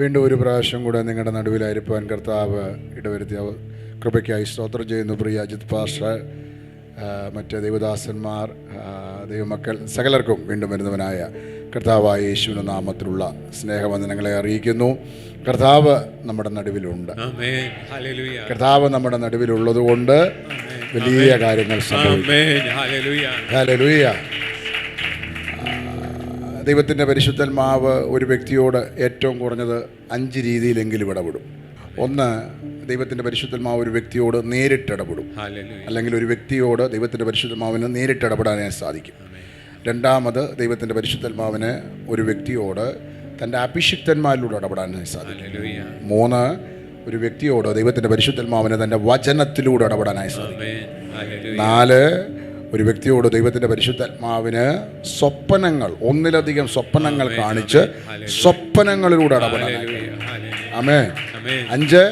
വീണ്ടും ഒരു പ്രാവശ്യം കൂടെ നിങ്ങളുടെ നടുവിലായിരിക്കാൻ കർത്താവ് ഇടവരുത്തിയ കൃപയ്ക്കായി സ്തോത്രം ചെയ്യുന്നു. പ്രിയ അജിത് പാസ്റ്റർ, മറ്റ് ദൈവദാസന്മാർ, ദൈവമക്കൾ സകലർക്കും വീണ്ടും വരുന്നവനായ കർത്താവായ യേശുവിൻ്റെ നാമത്തിലുള്ള സ്നേഹവന്ദനങ്ങളെ അറിയിക്കുന്നു. കർത്താവ് നമ്മുടെ നടുവിലുണ്ട്. കർത്താവ് നമ്മുടെ നടുവിലുള്ളത് കൊണ്ട് വലിയ കാര്യങ്ങൾ സംഭവിക്കും. ഹല്ലേലൂയ. ദൈവത്തിൻ്റെ പരിശുദ്ധാത്മാവ് ഒരു വ്യക്തിയോട് ഏറ്റവും കുറഞ്ഞത് 5 രീതിയിലെങ്കിലും ഇടപെടും. ഒന്ന്, ദൈവത്തിൻ്റെ പരിശുദ്ധാത്മാവ് ഒരു വ്യക്തിയോട് നേരിട്ട് ഇടപെടും, അല്ലെങ്കിൽ ഒരു വ്യക്തിയോട് ദൈവത്തിൻ്റെ പരിശുദ്ധാത്മാവിന് നേരിട്ട് ഇടപെടാനായി സാധിക്കും. രണ്ടാമത്, ദൈവത്തിൻ്റെ പരിശുദ്ധാത്മാവിന് ഒരു വ്യക്തിയോട് തൻ്റെ അഭിഷിക്തന്മാരിലൂടെ ഇടപെടാനായി സാധിക്കും. 3, ഒരു വ്യക്തിയോട് ദൈവത്തിൻ്റെ പരിശുദ്ധാത്മാവിന് തൻ്റെ വചനത്തിലൂടെ ഇടപെടാനായി സാധിക്കും. 4, ഒരു വ്യക്തിയോട് ദൈവത്തിൻ്റെ പരിശുദ്ധാത്മാവിന് സ്വപ്നങ്ങൾ, ഒന്നിലധികം സ്വപ്നങ്ങൾ കാണിച്ച് സ്വപ്നങ്ങളിലൂടെ ഇടപെടാനായി. ആമേൻ. 5,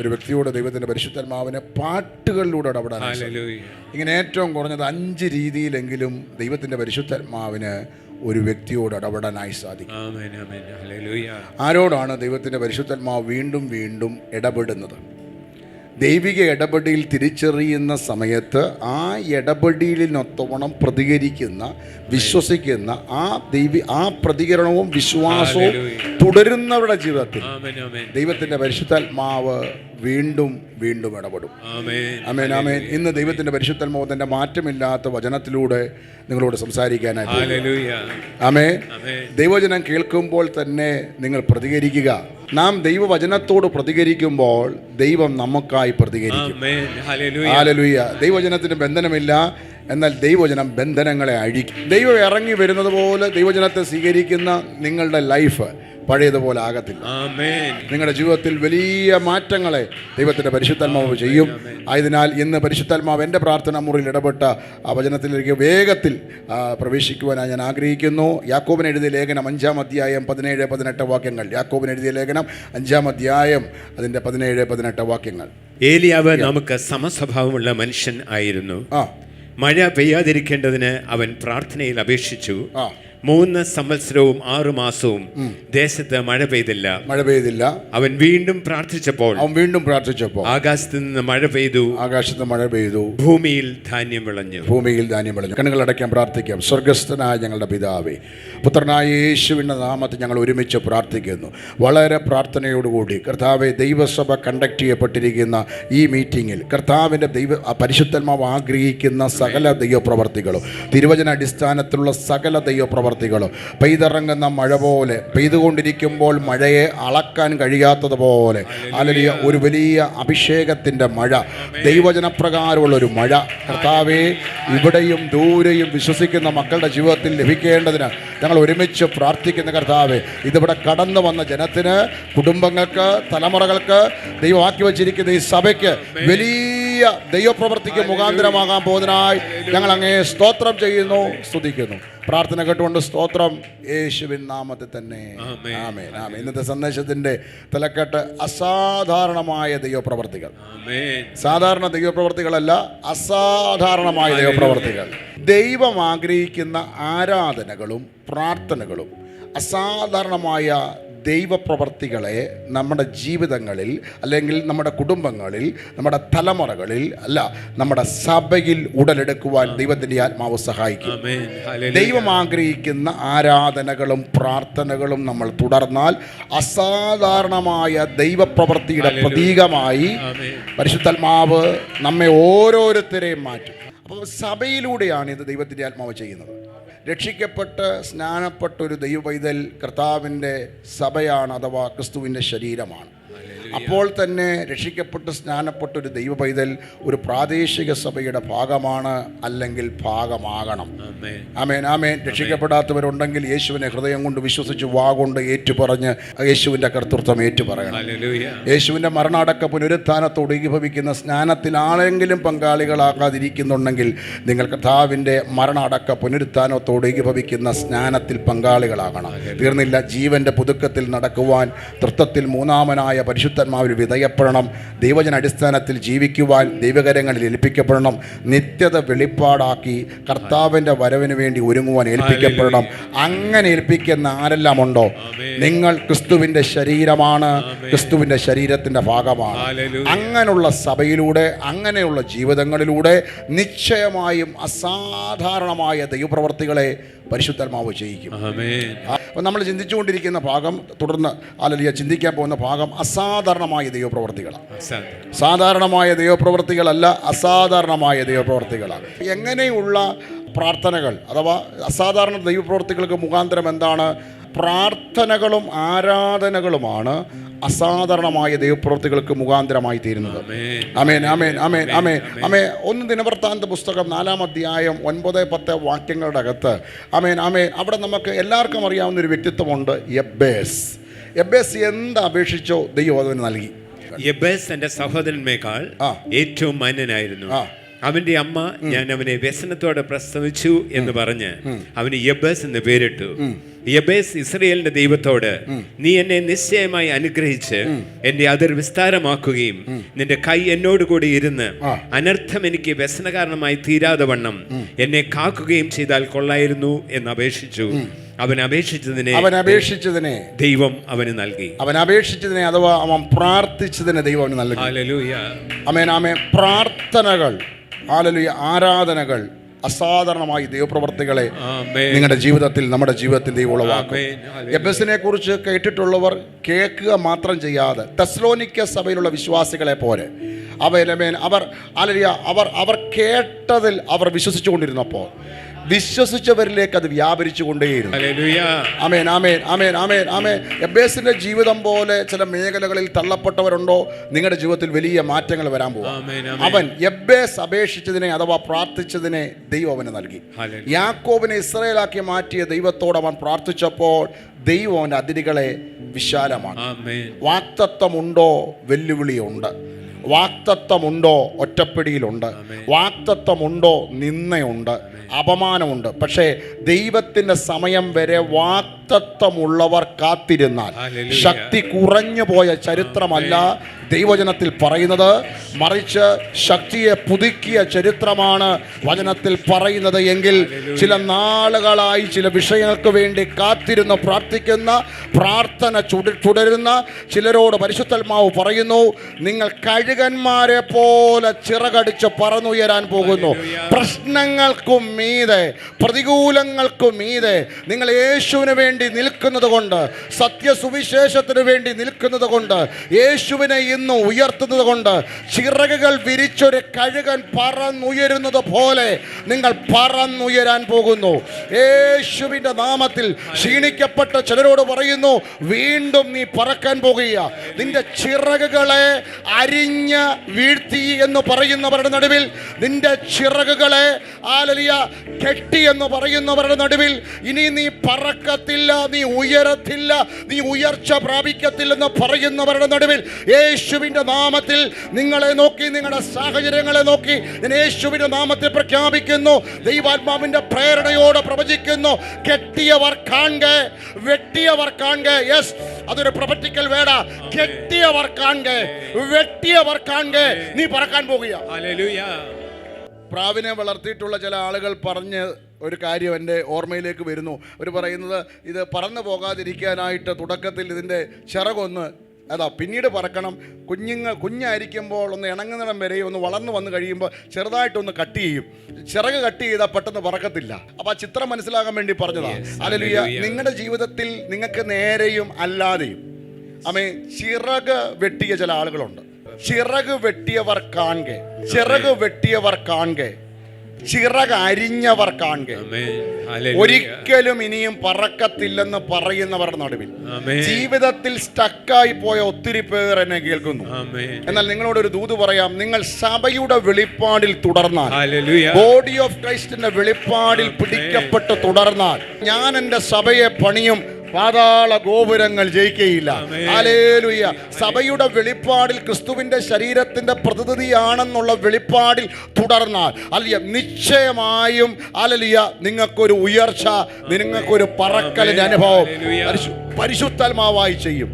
ഒരു വ്യക്തിയോട് ദൈവത്തിൻ്റെ പരിശുദ്ധാത്മാവിന് പാട്ടുകളിലൂടെ ഇടപെടാനായി. ഇങ്ങനെ ഏറ്റവും കുറഞ്ഞത് 5 രീതിയിലെങ്കിലും ദൈവത്തിൻ്റെ പരിശുദ്ധാത്മാവിന് ഒരു വ്യക്തിയോട് ഇടപെടാനായി സാധിക്കും. ആരോടാണ് ദൈവത്തിൻ്റെ പരിശുദ്ധാത്മാവ് വീണ്ടും വീണ്ടും ഇടപെടുന്നത്? ദൈവിക ഇടപെടൽ തിരിച്ചറിയുന്ന സമയത്ത് ആ ഇടപെടലിനൊത്തവണ്ണം പ്രതികരിക്കുന്ന, വിശ്വസിക്കുന്ന ആ പ്രതികരണവും വിശ്വാസവും തുടരുന്നവരുടെ ജീവിതത്തിൽ ദൈവത്തിൻ്റെ പരിശുദ്ധാത്മാവ് വീണ്ടും വീണ്ടും ഇടപെടും. ആമേൻ, ആമേൻ. ഇന്ന് ദൈവത്തിൻ്റെ പരിശുദ്ധാത്മാവ് തൻ്റെ മാറ്റമില്ലാത്ത വചനത്തിലൂടെ നിങ്ങളോട് സംസാരിക്കാനായിട്ട്. ആമേൻ. ദൈവവചനം കേൾക്കുമ്പോൾ തന്നെ നിങ്ങൾ പ്രതികരിക്കുക. നാം ദൈവവചനത്തോട് പ്രതികരിക്കുമ്പോൾ ദൈവം നമുക്കായി പ്രതികരിക്കും. ഹല്ലേലൂയ. ദൈവവചനത്തിന് ബന്ധനമില്ല, എന്നാൽ ദൈവവചനം ബന്ധനങ്ങളെ അഴിക്കും. ദൈവം ഇറങ്ങി വരുന്നത് പോലെ ദൈവവചനത്തെ സ്വീകരിക്കുന്ന നിങ്ങളുടെ ലൈഫ് പഴയതുപോലെ ആകത്തില്ല. നിങ്ങളുടെ ജീവിതത്തിൽ വലിയ മാറ്റങ്ങളെ ദൈവത്തിൻ്റെ പരിശുദ്ധാത്മാവ് ചെയ്യും. ആയതിനാൽ ഇന്ന് പരിശുദ്ധാത്മാവ് എൻ്റെ പ്രാർത്ഥനാ മുറിയിൽ ഇടപെട്ട ആ വചനത്തിലേക്ക് വേഗത്തിൽ പ്രവേശിക്കുവാനായി ഞാൻ ആഗ്രഹിക്കുന്നു. യാക്കോബിന് എഴുതിയ ലേഖനം 5-ാം അധ്യായം 17-18 വാക്യങ്ങൾ. യാക്കോബിന് എഴുതിയ ലേഖനം 5-ാം അധ്യായം അതിൻ്റെ 17-18 വാക്യങ്ങൾ. ഏലിയാവ് നമുക്ക് സമസ്വഭാവമുള്ള മനുഷ്യൻ ആയിരുന്നു. മഴ പെയ്യാതിരിക്കേണ്ടതിന് അവൻ പ്രാർത്ഥനയിൽ അപേക്ഷിച്ചു. 3 സംവത്സരവും 6 മാസവും ദേശത്ത് മഴ പെയ്തില്ല. അവൻ വീണ്ടും പ്രാർത്ഥിച്ചപ്പോൾ ആകാശത്ത് നിന്ന് മഴ പെയ്തു. ഭൂമിയിൽ ധാന്യം വിളഞ്ഞു. കണ്ണുകളടയ്ക്കാൻ പ്രാർത്ഥിക്കാം. സ്വർഗസ്ഥനായ ഞങ്ങളുടെ പിതാവേ, പുത്രനായ യേശുവിൻ്റെ നാമത്തിൽ ഞങ്ങൾ ഒരുമിച്ച് പ്രാർത്ഥിക്കുന്നു. വളരെ പ്രാർത്ഥനയോടുകൂടി കർത്താവെ, ദൈവസഭ കണ്ടക്ട് ചെയ്യപ്പെട്ടിരിക്കുന്ന ഈ മീറ്റിങ്ങിൽ കർത്താവിൻ്റെ പരിശുദ്ധാത്മാവ് ആഗ്രഹിക്കുന്ന സകല ദൈവപ്രവർത്തികളും, തിരുവചന അടിസ്ഥാനത്തിലുള്ള സകല ദൈവപ്രവർത്തികളും, പെയ്തിറങ്ങുന്ന മഴ പോലെ, പെയ്തുകൊണ്ടിരിക്കുമ്പോൾ മഴയെ അളക്കാൻ കഴിയാത്തതുപോലെ അല്ലെങ്കിൽ ഒരു വലിയ അഭിഷേകത്തിൻ്റെ മഴ, ദൈവജനപ്രകാരമുള്ള ഒരു മഴ കർത്താവേ, ഇവിടെയും ദൂരെയും വിശ്വസിക്കുന്ന മക്കളുടെ ജീവിതത്തിൽ ലഭിക്കേണ്ടതിന് ഞങ്ങൾ ഒരുമിച്ച് പ്രാർത്ഥിക്കുന്ന കർത്താവേ. ഇതിവിടെ കടന്നു വന്ന ജനത്തിന്, കുടുംബങ്ങൾക്ക്, തലമുറകൾക്ക് ദൈവമാക്കി വച്ചിരിക്കുന്ന ഈ സഭയ്ക്ക് വലിയ ദൈവപ്രവർത്തിക്ക് മുഖാന്തരമാകാൻ പോകുന്നതിനായി ഞങ്ങൾ അങ്ങേ സ്തോത്രം ചെയ്യുന്നു, സ്തുതിക്കുന്നു. പ്രാർത്ഥന കേട്ടുകൊണ്ട് സ്തോത്രം, യേശുവിൻ നാമത്തിൽ തന്നെ. ആമേൻ, ആമേൻ. ഇന്നത്തെ സന്ദേശത്തിൻ്റെ തലക്കെട്ട് അസാധാരണമായ ദൈവപ്രവർത്തികൾ. സാധാരണ ദൈവപ്രവർത്തികളല്ല, അസാധാരണമായ ദൈവപ്രവർത്തികൾ. ദൈവം ആഗ്രഹിക്കുന്ന ആരാധനകളും പ്രാർത്ഥനകളും അസാധാരണമായ ദൈവപ്രവർത്തികളെ നമ്മുടെ ജീവിതങ്ങളിൽ, അല്ലെങ്കിൽ നമ്മുടെ കുടുംബങ്ങളിൽ, നമ്മുടെ തലമുറകളിൽ, നമ്മുടെ സഭയിൽ ഉടലെടുക്കുവാൻ ദൈവത്തിൻ്റെ ആത്മാവ് സഹായിക്കും. ദൈവം ആഗ്രഹിക്കുന്ന ആരാധനകളും പ്രാർത്ഥനകളും നമ്മൾ തുടർന്നാൽ അസാധാരണമായ ദൈവപ്രവൃത്തിയുടെ പ്രതീകമായി പരിശുദ്ധാത്മാവ് നമ്മെ ഓരോരുത്തരെയും മാറ്റും. അപ്പോൾ സഭയിലൂടെയാണ് ഇത് ദൈവത്തിൻ്റെ ആത്മാവ് ചെയ്യുന്നത്. രക്ഷിക്കപ്പെട്ട് സ്നാനപ്പെട്ട ഒരു ദൈവപൈതൽ കർത്താവിൻ്റെ സഭയാണ്, അഥവാ ക്രിസ്തുവിൻ്റെ ശരീരമാണ്. അപ്പോൾ തന്നെ രക്ഷിക്കപ്പെട്ട് സ്നാനപ്പെട്ട ഒരു ദൈവപൈതൽ ഒരു പ്രാദേശിക സഭയുടെ ഭാഗമാണ്, അല്ലെങ്കിൽ ഭാഗമാകണം. ആമേൻ, ആമേൻ. രക്ഷിക്കപ്പെടാത്തവരുണ്ടെങ്കിൽ യേശുവിനെ ഹൃദയം കൊണ്ട് വിശ്വസിച്ച് വാഗൊണ്ട് ഏറ്റുപറഞ്ഞ് യേശുവിൻ്റെ കർത്തൃത്വം ഏറ്റുപറയണം. യേശുവിൻ്റെ മരണാടക്ക പുനരുത്ഥാനത്തോട് ഏകീഭവിക്കുന്ന സ്നാനത്തിൽ ആരെങ്കിലും പങ്കാളികളാകാതിരിക്കുന്നുണ്ടെങ്കിൽ നിങ്ങൾ കർത്താവിൻ്റെ മരണാടക്ക പുനരുത്ഥാനത്തോട് ഏകീഭവിക്കുന്ന സ്നാനത്തിൽ പങ്കാളികളാകണം. തീർന്നില്ല, ജീവൻ്റെ പുതുക്കത്തിൽ നടക്കുവാൻ തൃത്വത്തിൽ മൂന്നാമനായ പരിശുദ്ധ പരിശുദ്ധാത്മാവിൽ വിധേയപ്പെടണം. ദൈവജന അടിസ്ഥാനത്തിൽ ജീവിക്കുവാൻ ദൈവകരങ്ങളിൽ ഏൽപ്പിക്കപ്പെടണം. നിത്യത വെളിപ്പാടാക്കി കർത്താവിൻ്റെ വരവിന് വേണ്ടി ഒരുങ്ങുവാൻ ഏൽപ്പിക്കപ്പെടണം. അങ്ങനെ ഏൽപ്പിക്കുന്ന ആരെല്ലാം ഉണ്ടോ, നിങ്ങൾ ക്രിസ്തുവിൻ്റെ ശരീരമാണ്, ക്രിസ്തുവിൻ്റെ ശരീരത്തിൻ്റെ ഭാഗമാണ്. അങ്ങനെയുള്ള സഭയിലൂടെ, അങ്ങനെയുള്ള ജീവിതങ്ങളിലൂടെ നിശ്ചയമായും അസാധാരണമായ ദൈവപ്രവർത്തികളെ പരിശുദ്ധാത്മാവ് ചെയ്യിക്കും. അപ്പോൾ നമ്മൾ ചിന്തിച്ചുകൊണ്ടിരിക്കുന്ന ഭാഗം, തുടർന്ന് ചിന്തിക്കാൻ പോകുന്ന ഭാഗം അസാധാരണമായ ദൈവപ്രവർത്തികളാണ്. സാധാരണമായ ദൈവപ്രവർത്തികളല്ല, അസാധാരണമായ ദൈവപ്രവർത്തികളാണ്. എങ്ങനെയുള്ള പ്രാർത്ഥനകൾ അഥവാ അസാധാരണ ദൈവപ്രവർത്തികൾക്ക് മുഖാന്തരം എന്താണ്? പ്രാർത്ഥനകളും ആരാധനകളുമാണ് അസാധാരണമായ ദൈവപ്രവൃത്തികൾക്ക് മുഖാന്തരമായി തീരുന്നത്. ആമേൻ, ആമേൻ, ആമേൻ, ആമേൻ, ആമേൻ. 1 ദിനവൃത്താന്ത പുസ്തകം 4-ാം അധ്യായം 9-10 വാക്യങ്ങളുടെ അകത്ത്, ആമേൻ, ആമേൻ, അവിടെ നമുക്ക് എല്ലാവർക്കും അറിയാവുന്ന ഒരു വ്യക്തിത്വമുണ്ട്, യബ്ബേസ്. യബ്ബേസ് എന്ത് അപേക്ഷിച്ചോ ദൈവം അതിന് നൽകി. യബ്ബേസ് തന്റെ സഹോദരന്മേക്കാൾ ഏറ്റവും മാന്യനായിരുന്നു. അവന്റെ അമ്മ, ഞാൻ അവനെ വ്യസനത്തോടെ പ്രസവിച്ചു എന്ന് പറഞ്ഞ് അവന് യബ്ബേസ് എന്ന് പേരിട്ടു. യബ്ബേസ് ഇസ്രയേലിന്റെ ദൈവത്തോട്, നീ എന്നെ നിശ്ചയമായി അനുഗ്രഹിച്ച് എന്റെ അതിർ വിസ്താരമാക്കുകയും നിന്റെ കൈ എന്നോട് കൂടി ഇരുന്ന് അനർത്ഥം എനിക്ക് വ്യസന കാരണമായി തീരാതെ വണ്ണം എന്നെ കാക്കുകയും ചെയ്താൽ കൊള്ളായിരുന്നു എന്ന് അപേക്ഷിച്ചു. അവൻ അപേക്ഷിച്ചതിനെ ദൈവം അവന് നൽകി. അവൻ അപേക്ഷിച്ചതിനെ അഥവാ അവൻ പ്രാർത്ഥിച്ചതിനെ ദൈവം അവന് നൽകി. ഹല്ലേലൂയ. ആമേൻ, ആമേൻ. പ്രാർത്ഥനകൾ, ഹല്ലേലൂയ, ആരാധനകൾ, അസാധാരണമായി ദൈവപ്രവർത്തികളെ നിങ്ങളുടെ ജീവിതത്തിൽ, നമ്മുടെ ജീവിതത്തിൽ ദൈവം ഉളവാക്കും. യബ്ബേസിനെ കുറിച്ച് കേട്ടിട്ടുള്ളവർ കേൾക്കുക മാത്രം ചെയ്യാതെ തെസ്സലോനിക്ക സഭയിലുള്ള വിശ്വാസികളെ പോലെ അവർ കേട്ടതിൽ അവർ വിശ്വസിച്ചുകൊണ്ടിരുന്നപ്പോൾ വിശ്വസിച്ചവരിലേക്ക് അത് വ്യാപരിച്ചു കൊണ്ടേയിരുന്നു. ആമേൻ, ആമേൻ, ആമേൻ, ആമേൻ, ആമേൻ. യബ്ബേസിന്റെ ജീവിതം പോലെ ചില മേഖലകളിൽ തള്ളപ്പെട്ടവരുണ്ടോ? നിങ്ങളുടെ ജീവിതത്തിൽ വലിയ മാറ്റങ്ങൾ വരാൻ പോകും. അവൻ യബ്ബേസ് അപേക്ഷിച്ചതിനെ അഥവാ പ്രാർത്ഥിച്ചതിനെ ദൈവം അവന് നൽകി. യാക്കോബിനെ ഇസ്രായേലാക്കി മാറ്റിയ ദൈവത്തോട് അവൻ പ്രാർത്ഥിച്ചപ്പോൾ ദൈവം അവൻ്റെ അതിരുകളെ വിശാലമാണ്. വാക്തത്വമുണ്ടോ? വെല്ലുവിളിയുണ്ട്. വാക്തത്വമുണ്ടോ? ഒറ്റപ്പിടിയിലുണ്ട്. വാക്തത്വമുണ്ടോ? നിന്ദയുണ്ട്, അപമാനമുണ്ട്. പക്ഷേ ദൈവത്തിൻ്റെ സമയം വരെ വാക്തത്വമുള്ളവർ കാത്തിരുന്നാൽ ശക്തി കുറഞ്ഞു പോയ ചരിത്രമല്ല ദൈവവചനത്തിൽ പറയുന്നത്, മറിച്ച് ശക്തിയെ പുതുക്കിയ ചരിത്രമാണ് വചനത്തിൽ പറയുന്നത്. എങ്കിൽ ചില നാളുകളായി ചില വിഷയങ്ങൾക്ക് വേണ്ടി കാത്തിരുന്ന് പ്രാർത്ഥിക്കുന്ന, പ്രാർത്ഥന തുടരുന്ന ചിലരോട് പരിശുദ്ധാത്മാവ് പറയുന്നു, നിങ്ങൾ കഴുകന്മാരെ പോലെ ചിറകടിച്ച് പറന്നുയരാൻ പോകുന്നു. പ്രശ്നങ്ങൾക്കും മീതെ, പ്രതികൂലങ്ങൾക്കും മീതെ നിങ്ങൾ യേശുവിന് വേണ്ടി നിൽക്കുന്നത് കൊണ്ട്, സത്യസുവിശേഷത്തിന് വേണ്ടി നിൽക്കുന്നത് കൊണ്ട്, യേശുവിനെ ഇന്ന് ഉയർത്തുന്നത് കൊണ്ട്, ചിറകുകൾ വിരിച്ചൊരു കഴുകൻ പറന്നുയരുന്നത് പോലെ നിങ്ങൾ പറന്നുയരാൻ പോകുന്നു. യേശുവിൻ്റെ നാമത്തിൽ ക്ഷീണിക്കപ്പെട്ട ചിലരോട് പറയുന്നു, വീണ്ടും നീ പറക്കാൻ പോകുക. നിന്റെ ചിറകുകളെ അരിഞ്ഞ് വീഴ്ത്തി എന്ന് പറയുന്നവരുടെ നടുവിൽ, നിന്റെ ചിറകുകളെ കെട്ടി എന്ന് പറയുന്നവരുടെ നടുവിൽ, ഇനി നീ പറക്കത്തില്ല, നീ ഉയരത്തില്ല, നീ ഉയർച്ച പ്രാപിക്കത്തില്ലെന്ന് പറയുന്നവരുടെ നടുവിൽ യേശുവിൻ്റെ നാമത്തിൽ നിങ്ങളെ നോക്കി, നിങ്ങളുടെ സാഹചര്യങ്ങളെ നോക്കി ഞാൻ യേശുവിൻ്റെ നാമത്തിൽ പ്രഖ്യാപിക്കുന്നു, ദൈവാത്മാവിൻ്റെ പ്രേരണയോടെ പ്രവചിക്കുന്നു, കെട്ടിയവർ കാണുക, വെട്ടിയവർ കാണുക. യെസ്, അതൊരു പ്രൊഫറ്റിക്കൽ വേർഡാ. കെട്ടിയവർ കാണുക, വെട്ടിയവർ കാണുക, നീ പറക്കാൻ പോകുക. ഹല്ലേലൂയ. പ്രാവിനെ വളർത്തിയിട്ടുള്ള ചില ആളുകൾ പറഞ്ഞ് ഒരു കാര്യം എൻ്റെ ഓർമ്മയിലേക്ക് വരുന്നു. അവർ പറയുന്നത്, ഇത് പറന്നു പോകാതിരിക്കാനായിട്ട് തുടക്കത്തിൽ ഇതിൻ്റെ ചിറകൊന്ന് പിന്നീട് പറക്കണം. കുഞ്ഞായിരിക്കുമ്പോൾ ഒന്ന് ഇണങ്ങുന്നിടം വരെ ഒന്ന് വളർന്നു വന്നു കഴിയുമ്പോൾ ചെറുതായിട്ടൊന്ന് കട്ട് ചെയ്യും. ചിറക് കട്ട് ചെയ്താൽ പെട്ടെന്ന് പറക്കത്തില്ല. അപ്പോൾ ആ ചിത്രം മനസ്സിലാകാൻ വേണ്ടി പറഞ്ഞതാണ്. ഹല്ലേലൂയ. നിങ്ങളുടെ ജീവിതത്തിൽ നിങ്ങൾക്ക് നേരെയും അല്ലാതെയും ചിറക് വെട്ടിയ ചില ആളുകളുണ്ട്. ചിറക് വെട്ടിയവർ കാണുക, ചിറക് വെട്ടിയവർ കാണുക, ചിറക് അരിഞ്ഞവർ കാണുക. ഒരിക്കലും ഇനിയും പറക്കത്തില്ലെന്ന് പറയുന്നവരുടെ നടുവിൽ ജീവിതത്തിൽ സ്റ്റക്കായി പോയ ഒത്തിരി പേർ എന്നെ കേൾക്കുന്നു. എന്നാൽ നിങ്ങളോടൊരു ദൂത് പറയാം, നിങ്ങൾ സഭയുടെ വെളിപ്പാടിൽ തുടർന്നാൽ, ബോഡി ഓഫ് ക്രൈസ്റ്റിന്റെ വെളിപ്പാടിൽ പിടിക്കപ്പെട്ട് തുടർന്നാൽ, ഞാൻ എൻ്റെ സഭയെ പണിയും, പാതാള ഗോപുരങ്ങൾ ജയിക്കുകയില്ല. ഹല്ലേലൂയ. സഭയുടെ വെളിപ്പാടിൽ ക്രിസ്തുവിന്റെ ശരീരത്തിന്റെ പ്രതിനിധിയാണെന്നുള്ള വെളിപ്പാടിൽ തുടർന്നാൽ നിശ്ചയമായും നിങ്ങൾക്കൊരു ഉയർച്ച, നിങ്ങൾക്കൊരു പറക്കലിന്റെ അനുഭവം പരിശുദ്ധാത്മാവായി ചെയ്യും.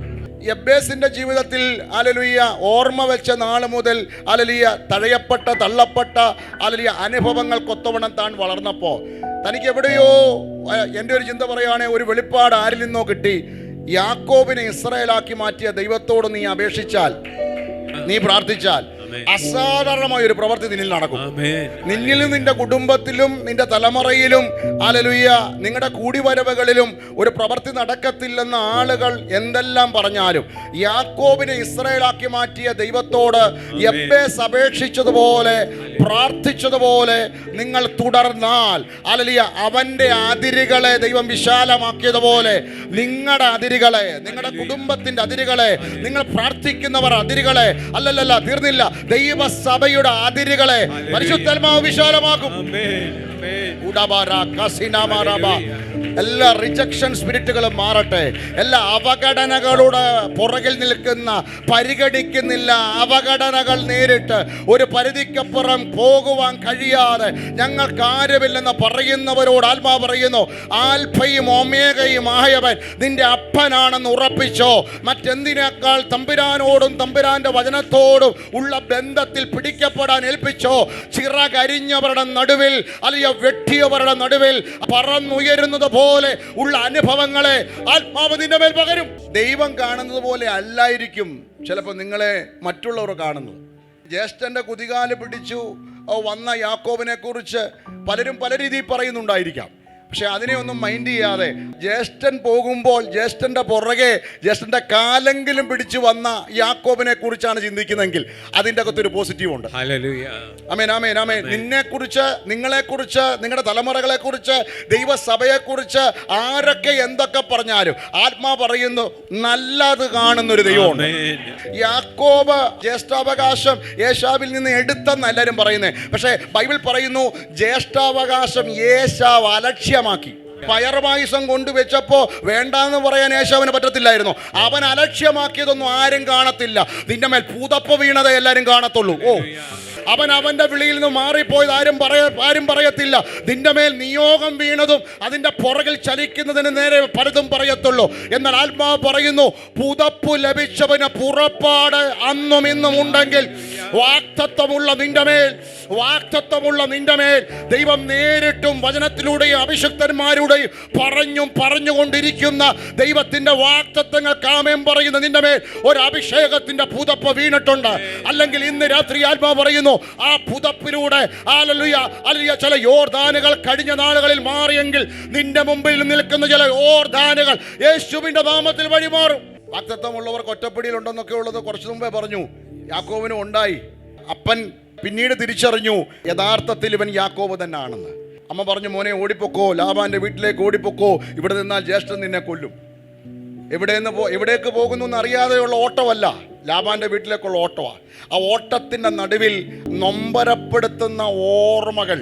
യബ്ബേസിന്റെ ജീവിതത്തിൽ ഹല്ലേലൂയ ഓർമ്മ വെച്ച നാൾ മുതൽ ഹല്ലേലൂയ തഴയപ്പെട്ട തള്ളപ്പെട്ട ഹല്ലേലൂയ അനുഭവങ്ങൾക്കൊത്തവണ്ണം താൻ വളർന്നപ്പോൾ തനിക്ക് എവിടെയോ എൻ്റെ ഒരു ചിന്ത പറയുകയാണെങ്കിൽ ഒരു വെളിപ്പാട് ആരിൽ നിന്നോ കിട്ടി. യാക്കോബിനെ ഇസ്രായേലാക്കി മാറ്റിയ ദൈവത്തോട് നീ അപേക്ഷിച്ചാൽ, നീ പ്രാർത്ഥിച്ചാൽ അസാധാരണമായ ഒരു പ്രവൃത്തി നിന്നിൽ നടക്കും. നിന്നിലും നിന്റെ കുടുംബത്തിലും നിന്റെ തലമുറയിലും ഹല്ലേലൂയ നിങ്ങളുടെ കൂടിവരവുകളിലും ഒരു പ്രവൃത്തി നടക്കത്തില്ലെന്ന ആളുകൾ എന്തെല്ലാം പറഞ്ഞാലും യാക്കോബിനെ ഇസ്രായേലാക്കി മാറ്റിയ ദൈവത്തോട് യബ്ബേസ് അപേക്ഷിച്ചതുപോലെ പ്രാർത്ഥിച്ചതുപോലെ നിങ്ങൾ തുടർന്നാൽ ഹല്ലേലൂയ അവന്റെ അതിരുകളെ ദൈവം വിശാലമാക്കിയതുപോലെ നിങ്ങളുടെ അതിരുകളെ, നിങ്ങളുടെ കുടുംബത്തിന്റെ അതിരുകളെ, നിങ്ങൾ പ്രാർത്ഥിക്കുന്നവർ അതിരുകളെ അല്ലല്ല തീർന്നില്ല, ദൈവസഭയുടെ അതിരുകളെ പരിശുദ്ധാത്മാവ് വിശാലമാക്കും. എല്ലാ റിജക്ഷൻ സ്പിരിറ്റുകളും മാറട്ടെ. എല്ലാ അവഗണനകളുടെ പുറകിൽ നിൽക്കുന്ന, പരിഗണിക്കുന്നില്ല, അവഗണനകൾ നേരിട്ട് ഒരു പരിധിക്കപ്പുറം പോകുവാൻ കഴിയാതെ ഞങ്ങൾക്ക് ആരുമില്ലെന്ന് പറയുന്നവരോട് ആത്മാ പറയുന്നു, ആൽഫയും ഒമേഗയും ആയവൻ നിന്റെ അപ്പനാണെന്ന് ഉറപ്പിച്ചോ. മറ്റെന്തിനേക്കാൾ തമ്പുരാനോടും തമ്പുരാന്റെ വചനത്തോടും ഉള്ള ബന്ധത്തിൽ പിടിക്കപ്പെടാൻ ഏൽപ്പിച്ചോ. ചിറകരിഞ്ഞവരുടെ നടുവിൽ അല്ലെങ്കിൽ വെട്ടിയവരുടെ നടുവിൽ പറന്നുയരുന്നത് പോലെ ഉള്ള അനുഭവങ്ങളെ ആത്മാവ് നിന്റെ മേൽ പകരും. ദൈവം കാണുന്നത് പോലെ അല്ലായിരിക്കും ചിലപ്പോൾ നിങ്ങളെ മറ്റുള്ളവർ കാണുന്നത്. ജ്യേഷ്ഠന്റെ കുതികാല് പിടിച്ചു വന്ന യാക്കോബിനെ കുറിച്ച് പലരും പല രീതിയിൽ പറയുന്നുണ്ടായിരിക്കാം. പക്ഷെ അതിനെ ഒന്നും മൈൻഡ് ചെയ്യാതെ ജ്യേഷ്ഠൻ പോകുമ്പോൾ ജ്യേഷ്ഠന്റെ പുറകെ ജ്യേഷ്ഠന്റെ കാലെങ്കിലും പിടിച്ചു വന്ന യാക്കോബിനെ കുറിച്ചാണ് ചിന്തിക്കുന്നതെങ്കിൽ അതിൻ്റെ അകത്തൊരു പോസിറ്റീവ് ഉണ്ട്. ആമേൻ ആമേൻ ആമേൻ. നിന്നെക്കുറിച്ച്, നിങ്ങളെക്കുറിച്ച്, നിങ്ങളുടെ തലമുറകളെ കുറിച്ച്, ദൈവസഭയെക്കുറിച്ച് ആരൊക്കെ എന്തൊക്കെ പറഞ്ഞാലും ആത്മാ പറയുന്നു നല്ലത് കാണുന്നൊരു ദൈവമുണ്ട്. യാക്കോബ് ജ്യേഷ്ഠാവകാശം ഏശാവിൽ നിന്ന് എടുത്തെന്ന് എല്ലാവരും പറയുന്നത്. പക്ഷേ ബൈബിൾ പറയുന്നു ജ്യേഷ്ഠാവകാശം ഏശാവ് അലക്ഷ്യ ാക്കി. പയർപായസം കൊണ്ടുവച്ചപ്പോ വേണ്ടാന്ന് പറയാൻ ഏശാവിന് പറ്റത്തില്ലായിരുന്നു. അവൻ അലക്ഷ്യമാക്കിയതൊന്നും ആരും കാണത്തില്ല. നിന്റെ മേൽ പൂതപ്പ് വീണതേ എല്ലാരും കാണത്തുള്ളൂ. അവൻ അവന്റെ വിളിയിൽ നിന്ന് മാറിപ്പോയത് ആരും പറയത്തില്ല. നിന്റെ മേൽ നിയോഗം വീണതും അതിന്റെ പുറകിൽ ചലിക്കുന്നതിന് നേരെ പലതും പറയത്തുള്ളൂ. എന്നാൽ ആത്മാവ് പറയുന്നു പുതപ്പ് ലഭിച്ചവന് പുറപ്പാട് അന്നും ഇന്നും ഉണ്ടെങ്കിൽ വാക്തത്വമുള്ള നിന്റെ മേൽ ദൈവം നേരിട്ടും വചനത്തിലൂടെയും അഭിഷിക്തന്മാരുടെയും പറഞ്ഞുകൊണ്ടിരിക്കുന്ന ദൈവത്തിന്റെ വാക്തത്വങ്ങൾ കാമം പറയുന്ന നിന്റെ മേൽ ഒരു അഭിഷേകത്തിന്റെ പുതപ്പ് വീണിട്ടുണ്ട്. അല്ലെങ്കിൽ ഇന്ന് രാത്രി ആത്മാവ് പറയുന്നു ആ പുതപ്പിലൂടെ ഹല്ലേലൂയ ചില യോർദാനുകൾ കഴിഞ്ഞ നാളുകളിൽ മാറിയെങ്കിൽ നിന്റെ മുമ്പിൽ നിൽക്കുന്ന ചില യോർദാനുകൾ യേശുവിന്റെ നാമത്തിൽ വഴിമാറും. വാക്തത്വമുള്ളവർക്ക് ഒറ്റപ്പിടിയിലുണ്ടെന്നൊക്കെ ഉള്ളത് കുറച്ചു മുമ്പേ പറഞ്ഞു. യാക്കോബിനും ഉണ്ടായി. അപ്പൻ പിന്നീട് തിരിച്ചറിഞ്ഞു യഥാർത്ഥത്തിൽ ഇവൻ യാക്കോബ് തന്നെ ആണെന്ന്. അമ്മ പറഞ്ഞു, മോനെ ഓടിപ്പൊക്കോ, ലാബാന്റെ വീട്ടിലേക്ക് ഓടിപ്പൊക്കോ, ഇവിടെ നിന്നാൽ ജ്യേഷ്ഠൻ നിന്നെ കൊല്ലും. എവിടേക്ക് പോകുന്നു എന്നറിയാതെയുള്ള ഓട്ടമല്ല, ലാബാന്റെ വീട്ടിലേക്കുള്ള ഓട്ടമാണ്. ആ ഓട്ടത്തിൻ്റെ നടുവിൽ നൊമ്പരപ്പെടുത്തുന്ന ഓർമ്മകൾ,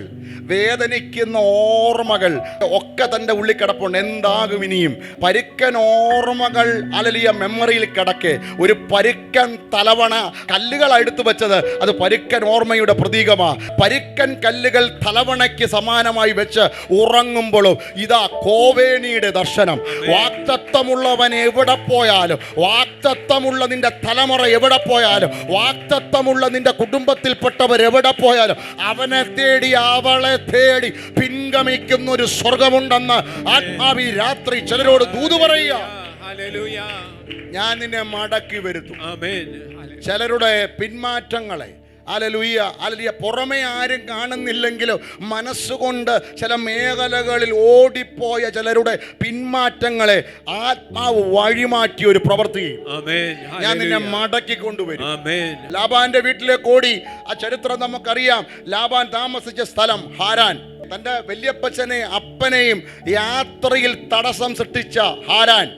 വേദനിക്കുന്ന ഓർമ്മകൾ ഒക്കെ തൻ്റെ ഉള്ളിൽ കിടപ്പുണ്ട്. എന്താകും ഇനിയും? പരുക്കൻ ഓർമ്മകൾ ഹല്ലേലൂയ മെമ്മറിയിൽ കിടക്കെ. ഒരു പരുക്കൻ തലവണ കല്ലുകൾ എടുത്തു വെച്ചത് അത് പരുക്കൻ ഓർമ്മയുടെ പ്രതീകമാണ്. പരുക്കൻ കല്ലുകൾ തലവണയ്ക്ക് സമാനമായി വെച്ച് ഉറങ്ങുമ്പോഴും ഇതാ കോവേണിയുടെ ദർശനം. വാക്തത്വമുള്ളവൻ എവിടെ പോയാലും, വാക്തത്വമുള്ള നിന്റെ തലമുറ എവിടെ പോയാലും, വാക്തത്വമുള്ള നിന്റെ കുടുംബത്തിൽപ്പെട്ടവർ എവിടെ പോയാലും അവനെ തേടി അവളെ തേടി പിൻഗമിക്കുന്ന ഒരു സ്വർഗമുണ്ടെന്ന് ആത്മാവി രാത്രി ചിലരോട് ദൂത് പറയുക. ഞാൻ നിന്നെ മടക്കി വരുത്തും. ചിലരുടെ പിന്മാറ്റങ്ങളെ ഹല്ലേലൂയ പുറമെ ആരും കാണുന്നില്ലെങ്കിലും മനസ്സുകൊണ്ട് ചില മേഖലകളിൽ ഓടിപ്പോയ ചിലരുടെ പിന്മാറ്റങ്ങളെ ആത്മാവ് വഴിമാറ്റിയ ഒരു പ്രവൃത്തി ഞാൻ നിന്നെ മടക്കി കൊണ്ടുവരും. ലാബാന്റെ വീട്ടിലേക്ക് ഓടി. ആ ചരിത്രം നമുക്കറിയാം. ലാബാൻ താമസിച്ച സ്ഥലം ഹാരാൻ. തൻ്റെ വല്യപ്പച്ചനെ അപ്പനെയും യാത്രയിൽ തടസ്സം സൃഷ്ടിച്ച ഹാരാൻ.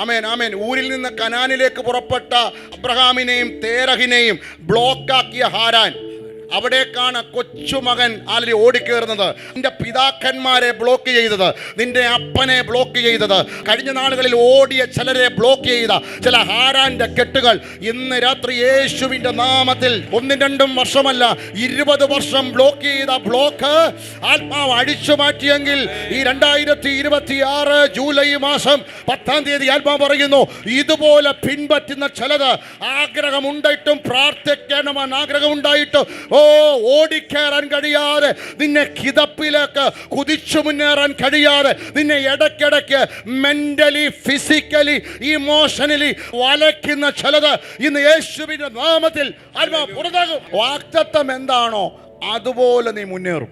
ആമേൻ ആമേൻ. ഊരിൽ നിന്ന് കനാനിലേക്ക് പുറപ്പെട്ട അബ്രഹാമിനെയും തേരഹിനെയും ബ്ലോക്കാക്കിയ ഹാരാൻ. അവിടേക്കാണ് കൊച്ചുമകൻ ആലി ഓടിക്കേറുന്നത്. നിന്റെ പിതാക്കന്മാരെ ബ്ലോക്ക് ചെയ്തത്, നിന്റെ അപ്പനെ ബ്ലോക്ക് ചെയ്തത്, കഴിഞ്ഞ നാളുകളിൽ ഓടിയ ചിലരെ ബ്ലോക്ക് ചെയ്ത ചില ഹാരാന്റെ കെട്ടുകൾ ഇന്ന് രാത്രി യേശുവിന്റെ നാമത്തിൽ 1-2 വർഷമല്ല 20 വർഷം ബ്ലോക്ക് ചെയ്ത ബ്ലോക്ക് ആത്മാവ് അടിച്ചു മാറ്റിയെങ്കിൽ ഈ 2026 ജൂലൈ മാസം 10-ാം തീയതി ആത്മാവ് പറയുന്നു, ഇതുപോലെ പിൻപറ്റുന്ന ചിലത് ആഗ്രഹമുണ്ടായിട്ടും പ്രാർത്ഥിക്കണമെന്ന് ആഗ്രഹമുണ്ടായിട്ടും ഓടിക്കേറാൻ കഴിയാതെ, നിന്നെ കിതപ്പിലേക്ക് കുതിച്ചു മുന്നേറാൻ കഴിയാതെ, നിന്നെ ഇടയ്ക്കിടയ്ക്ക് മെന്റലി ഫിസിക്കലി ഇമോഷണലി വലയ്ക്കുന്ന ചിലത് ഇന്ന് യേശുവിന്റെ നാമത്തിൽ പുറത്താകും. വാഗ്ദത്തം എന്താണോ അതുപോലെ നീ മുന്നേറും.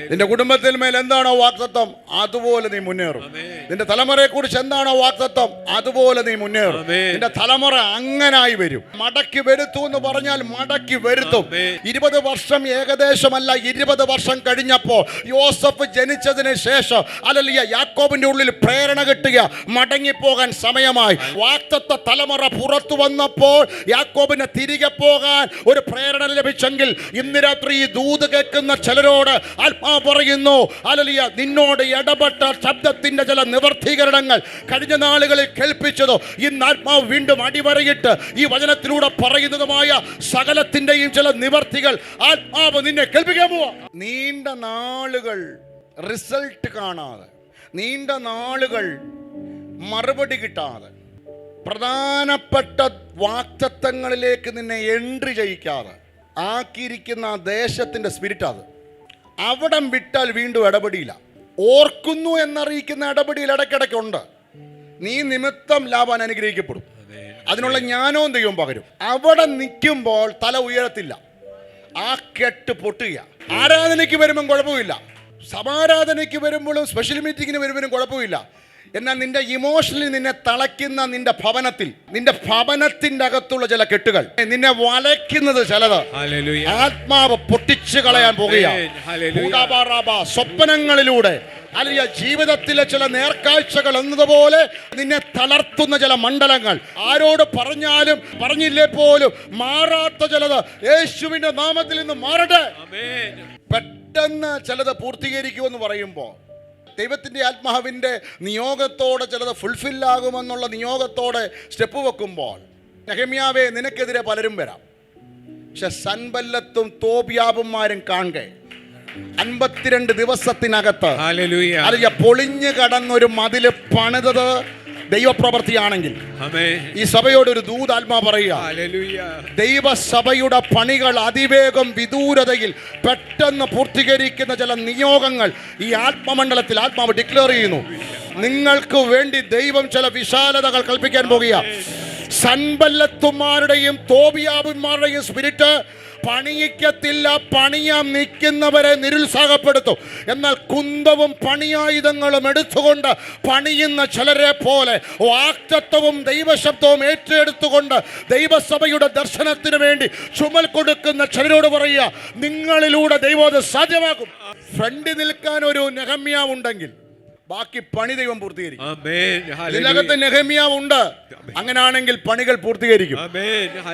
നിന്റെ കുടുംബത്തിൽ മേൽ എന്താണോ വാഗ്ദത്തം അതുപോലെ നീ മുന്നേറും. നിന്റെ തലമുറയെ കുറിച്ച് എന്താണോ വാഗ്ദത്തം അതുപോലെ നീ മുന്നേറും. നിന്റെ തലമുറ അങ്ങനായി വരും. മടക്കി വരുത്തു എന്ന് പറഞ്ഞാൽ മടക്കി വരുത്തും. 20 വർഷം ഏകദേശമല്ല 20 വർഷം കഴിഞ്ഞപ്പോൾ യോസഫ് ജനിച്ചതിന് ശേഷം അല്ലല്ല യാക്കോബിന്റെ ഉള്ളിൽ പ്രേരണ കിട്ടുക, മടങ്ങിപ്പോകാൻ സമയമായി. വാഗ്ദത്ത തലമുറ പുറത്തു വന്നപ്പോൾ യാക്കോബിന് തിരികെ പോകാൻ ഒരു പ്രേരണ ലഭിച്ചെങ്കിൽ ഇന്ന് രാത്രി ഈ ദൂത് കേൾക്കുന്ന ചിലരോട് ആത്മാവ് പറയുന്നു, ഹല്ലേലൂയ, നിന്നോട് ഇടപെട്ട ശബ്ദത്തിന്റെ ചില നിവർത്തീകരണങ്ങൾ കഴിഞ്ഞ നാളുകളിൽ കേൾപ്പിച്ചതോ ഇന്ന് ആത്മാവ് വീണ്ടും അടിവരയിട്ട് ഈ വചനത്തിലൂടെ പറയുന്നതുമായ സകലത്തിന്റെയും ചില നിവർത്തികൾ ആത്മാവ് നിന്നെ കേൾപ്പിക്കാൻ പോവാ. നീണ്ട നാളുകൾ റിസൾട്ട് കാണാതെ, നീണ്ട നാളുകൾ മറുപടി കിട്ടാതെ, പ്രധാനപ്പെട്ട വാക്തത്വങ്ങളിലേക്ക് നിന്നെ എൻട്രി ചെയ്യിക്കാതെ ആക്കിയിരിക്കുന്ന ആ ദേശത്തിൻ്റെ സ്പിരിറ്റ് അത്. അവിടം വിട്ടാൽ വീണ്ടും ഇടപെടിയില്ല. ഓർക്കുന്നു എന്നറിയിക്കുന്ന ഇടപെടിയിൽ ഇടയ്ക്കിടയ്ക്കുണ്ട്. നീ നിമിത്തം ലാഭാൻ അനുഗ്രഹിക്കപ്പെടും. അതിനുള്ള ജ്ഞാനവും ദൈവം പകരും. അവിടെ നിൽക്കുമ്പോൾ തല ഉയരത്തില്ല, ആ കെട്ട് പൊട്ടുക. ആരാധനയ്ക്ക് വരുമ്പം കുഴപ്പമില്ല, സമാരാധനയ്ക്ക് വരുമ്പോഴും സ്പെഷ്യൽ മീറ്റിങ്ങിന് വരുമ്പോഴും കുഴപ്പമില്ല. എന്നാൽ നിന്റെ ഇമോഷണലി നിന്നെ തളയ്ക്കുന്ന നിന്റെ ഭവനത്തിൽ, നിന്റെ ഭവനത്തിന്റെ അകത്തുള്ള ചില കെട്ടുകൾ നിന്നെ വലയ്ക്കുന്നത് ചിലത് ആത്മാവ് പൊട്ടിച്ചു കളയാൻ പോകുകയാണ്. സ്വപ്നങ്ങളിലൂടെ അല്ലെങ്കിൽ ജീവിതത്തിലെ ചില നേർക്കാഴ്ചകൾ എന്നതുപോലെ നിന്നെ തളർത്തുന്ന ചില മണ്ഡലങ്ങൾ, ആരോട് പറഞ്ഞാലും പറഞ്ഞില്ലേ പോലും മാറാത്ത ചിലത് യേശുവിന്റെ നാമത്തിൽ നിന്ന് മാറട്ടെ. പെട്ടെന്ന് ചിലത് പൂർത്തീകരിക്കുമെന്ന് പറയുമ്പോൾ ദൈവത്തിൻ്റെ ആത്മാവിൻ്റെ നിയോഗത്തോടെ ചിലത് ഫുൾഫില്ലാകുമെന്നുള്ള നിയോഗത്തോടെ സ്റ്റെപ്പ് വെക്കുമ്പോൾ, നെഹമ്യാവേ നിനക്കെതിരെ പലരും വരാം, പക്ഷെ സൻബല്ലത്തും തോബിയാബുമാരും കാണുക 52 ദിവസത്തിനകത്ത് അല്ലെങ്കിൽ പൊളിഞ്ഞു കടന്നൊരു മതില് പണിതത് ദൈവപ്രവൃത്തിയാണെങ്കിൽ ഈ സഭയോട് ഒരു ദൂതാത്മാ പറയുക, ദൈവസഭയുടെ പണികൾ അതിവേഗം വിദൂരതയിൽ പെട്ടെന്ന് പൂർത്തീകരിക്കുന്ന ചില നിയോഗങ്ങൾ ഈ ആത്മമണ്ഡലത്തിൽ ആത്മാവ് ഡിക്ലെയർ ചെയ്യുന്നു. നിങ്ങൾക്ക് വേണ്ടി ദൈവം ചില വിശാലതകൾ കൽപ്പിക്കാൻ പോകുക. സൻബല്ലത്തുമാരുടെയും തോബിയാബുമാരുടെയും സ്പിരിറ്റ് പണിയിക്കത്തില്ല, പണിയാൻ നിൽക്കുന്നവരെ നിരുത്സാഹപ്പെടുത്തും. എന്നാൽ കുന്തവും പണിയായുധങ്ങളും എടുത്തുകൊണ്ട് പണിയുന്ന ചിലരെ പോലെ വാക്തത്വവും ദൈവശബ്ദവും ഏറ്റെടുത്തുകൊണ്ട് ദൈവസഭയുടെ ദർശനത്തിന് വേണ്ടി ചുമൽ കൊടുക്കുന്ന ചിലരോട് പറയുക, നിങ്ങളിലൂടെ ദൈവം അത് സാധ്യമാക്കും. ഫ്രണ്ടിൽ നിൽക്കാൻ ഒരു നെഹമ്യാവ് ഉണ്ടെങ്കിൽ ബാക്കി പണി ദൈവം പൂർത്തീകരിക്കും. ഇതിനകത്ത് നെഹമ്യാവ് ഉണ്ട്, അങ്ങനെയാണെങ്കിൽ പണികൾ പൂർത്തീകരിക്കും.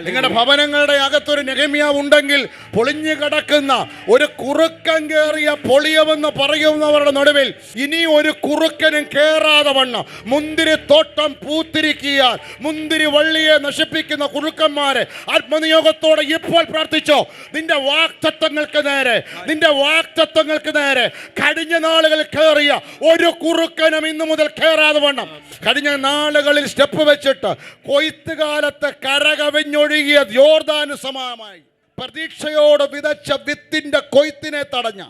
നിങ്ങളുടെ ഭവനങ്ങളുടെ അകത്തൊരു നെഹമ്യാവ് ഉണ്ടെങ്കിൽ പൊളിഞ്ഞു കിടക്കുന്ന ഒരു കുറുക്കൻ കയറിയ പൊളിയമെന്ന് പറയുന്നവരുടെ നടുവിൽ ഇനി ഒരു കുറുക്കനും കയറാതെ വണ്ണം മുന്തിരിത്തോട്ടം പൂത്തിരിക്കിയാൽ മുന്തിരി വള്ളിയെ നശിപ്പിക്കുന്ന കുറുക്കന്മാരെ ആത്മനിയോഗത്തോടെ ഇപ്പോൾ പ്രാർത്ഥിച്ചോ. നിന്റെ വാക്തത്വങ്ങൾക്ക് നേരെ, നിന്റെ വാക്തത്വങ്ങൾക്ക് നേരെ കഴിഞ്ഞ നാളുകളിൽ കയറിയ ഒരു കുറുക്കനും ഇന്നു മുതൽ കയറാതെ വണ്ണം കഴിഞ്ഞ നാളുകളിൽ സ്റ്റെപ്പ് വെച്ചിട്ട് കൊയ്ത്തുകാലത്ത് കരകവിഞ്ഞൊഴുകിയ യോർദാന് സമാനമായി പ്രതീക്ഷയോട് വിതച്ച വിത്തിന്റെ കൊയ്ത്തിനെ തടഞ്ഞ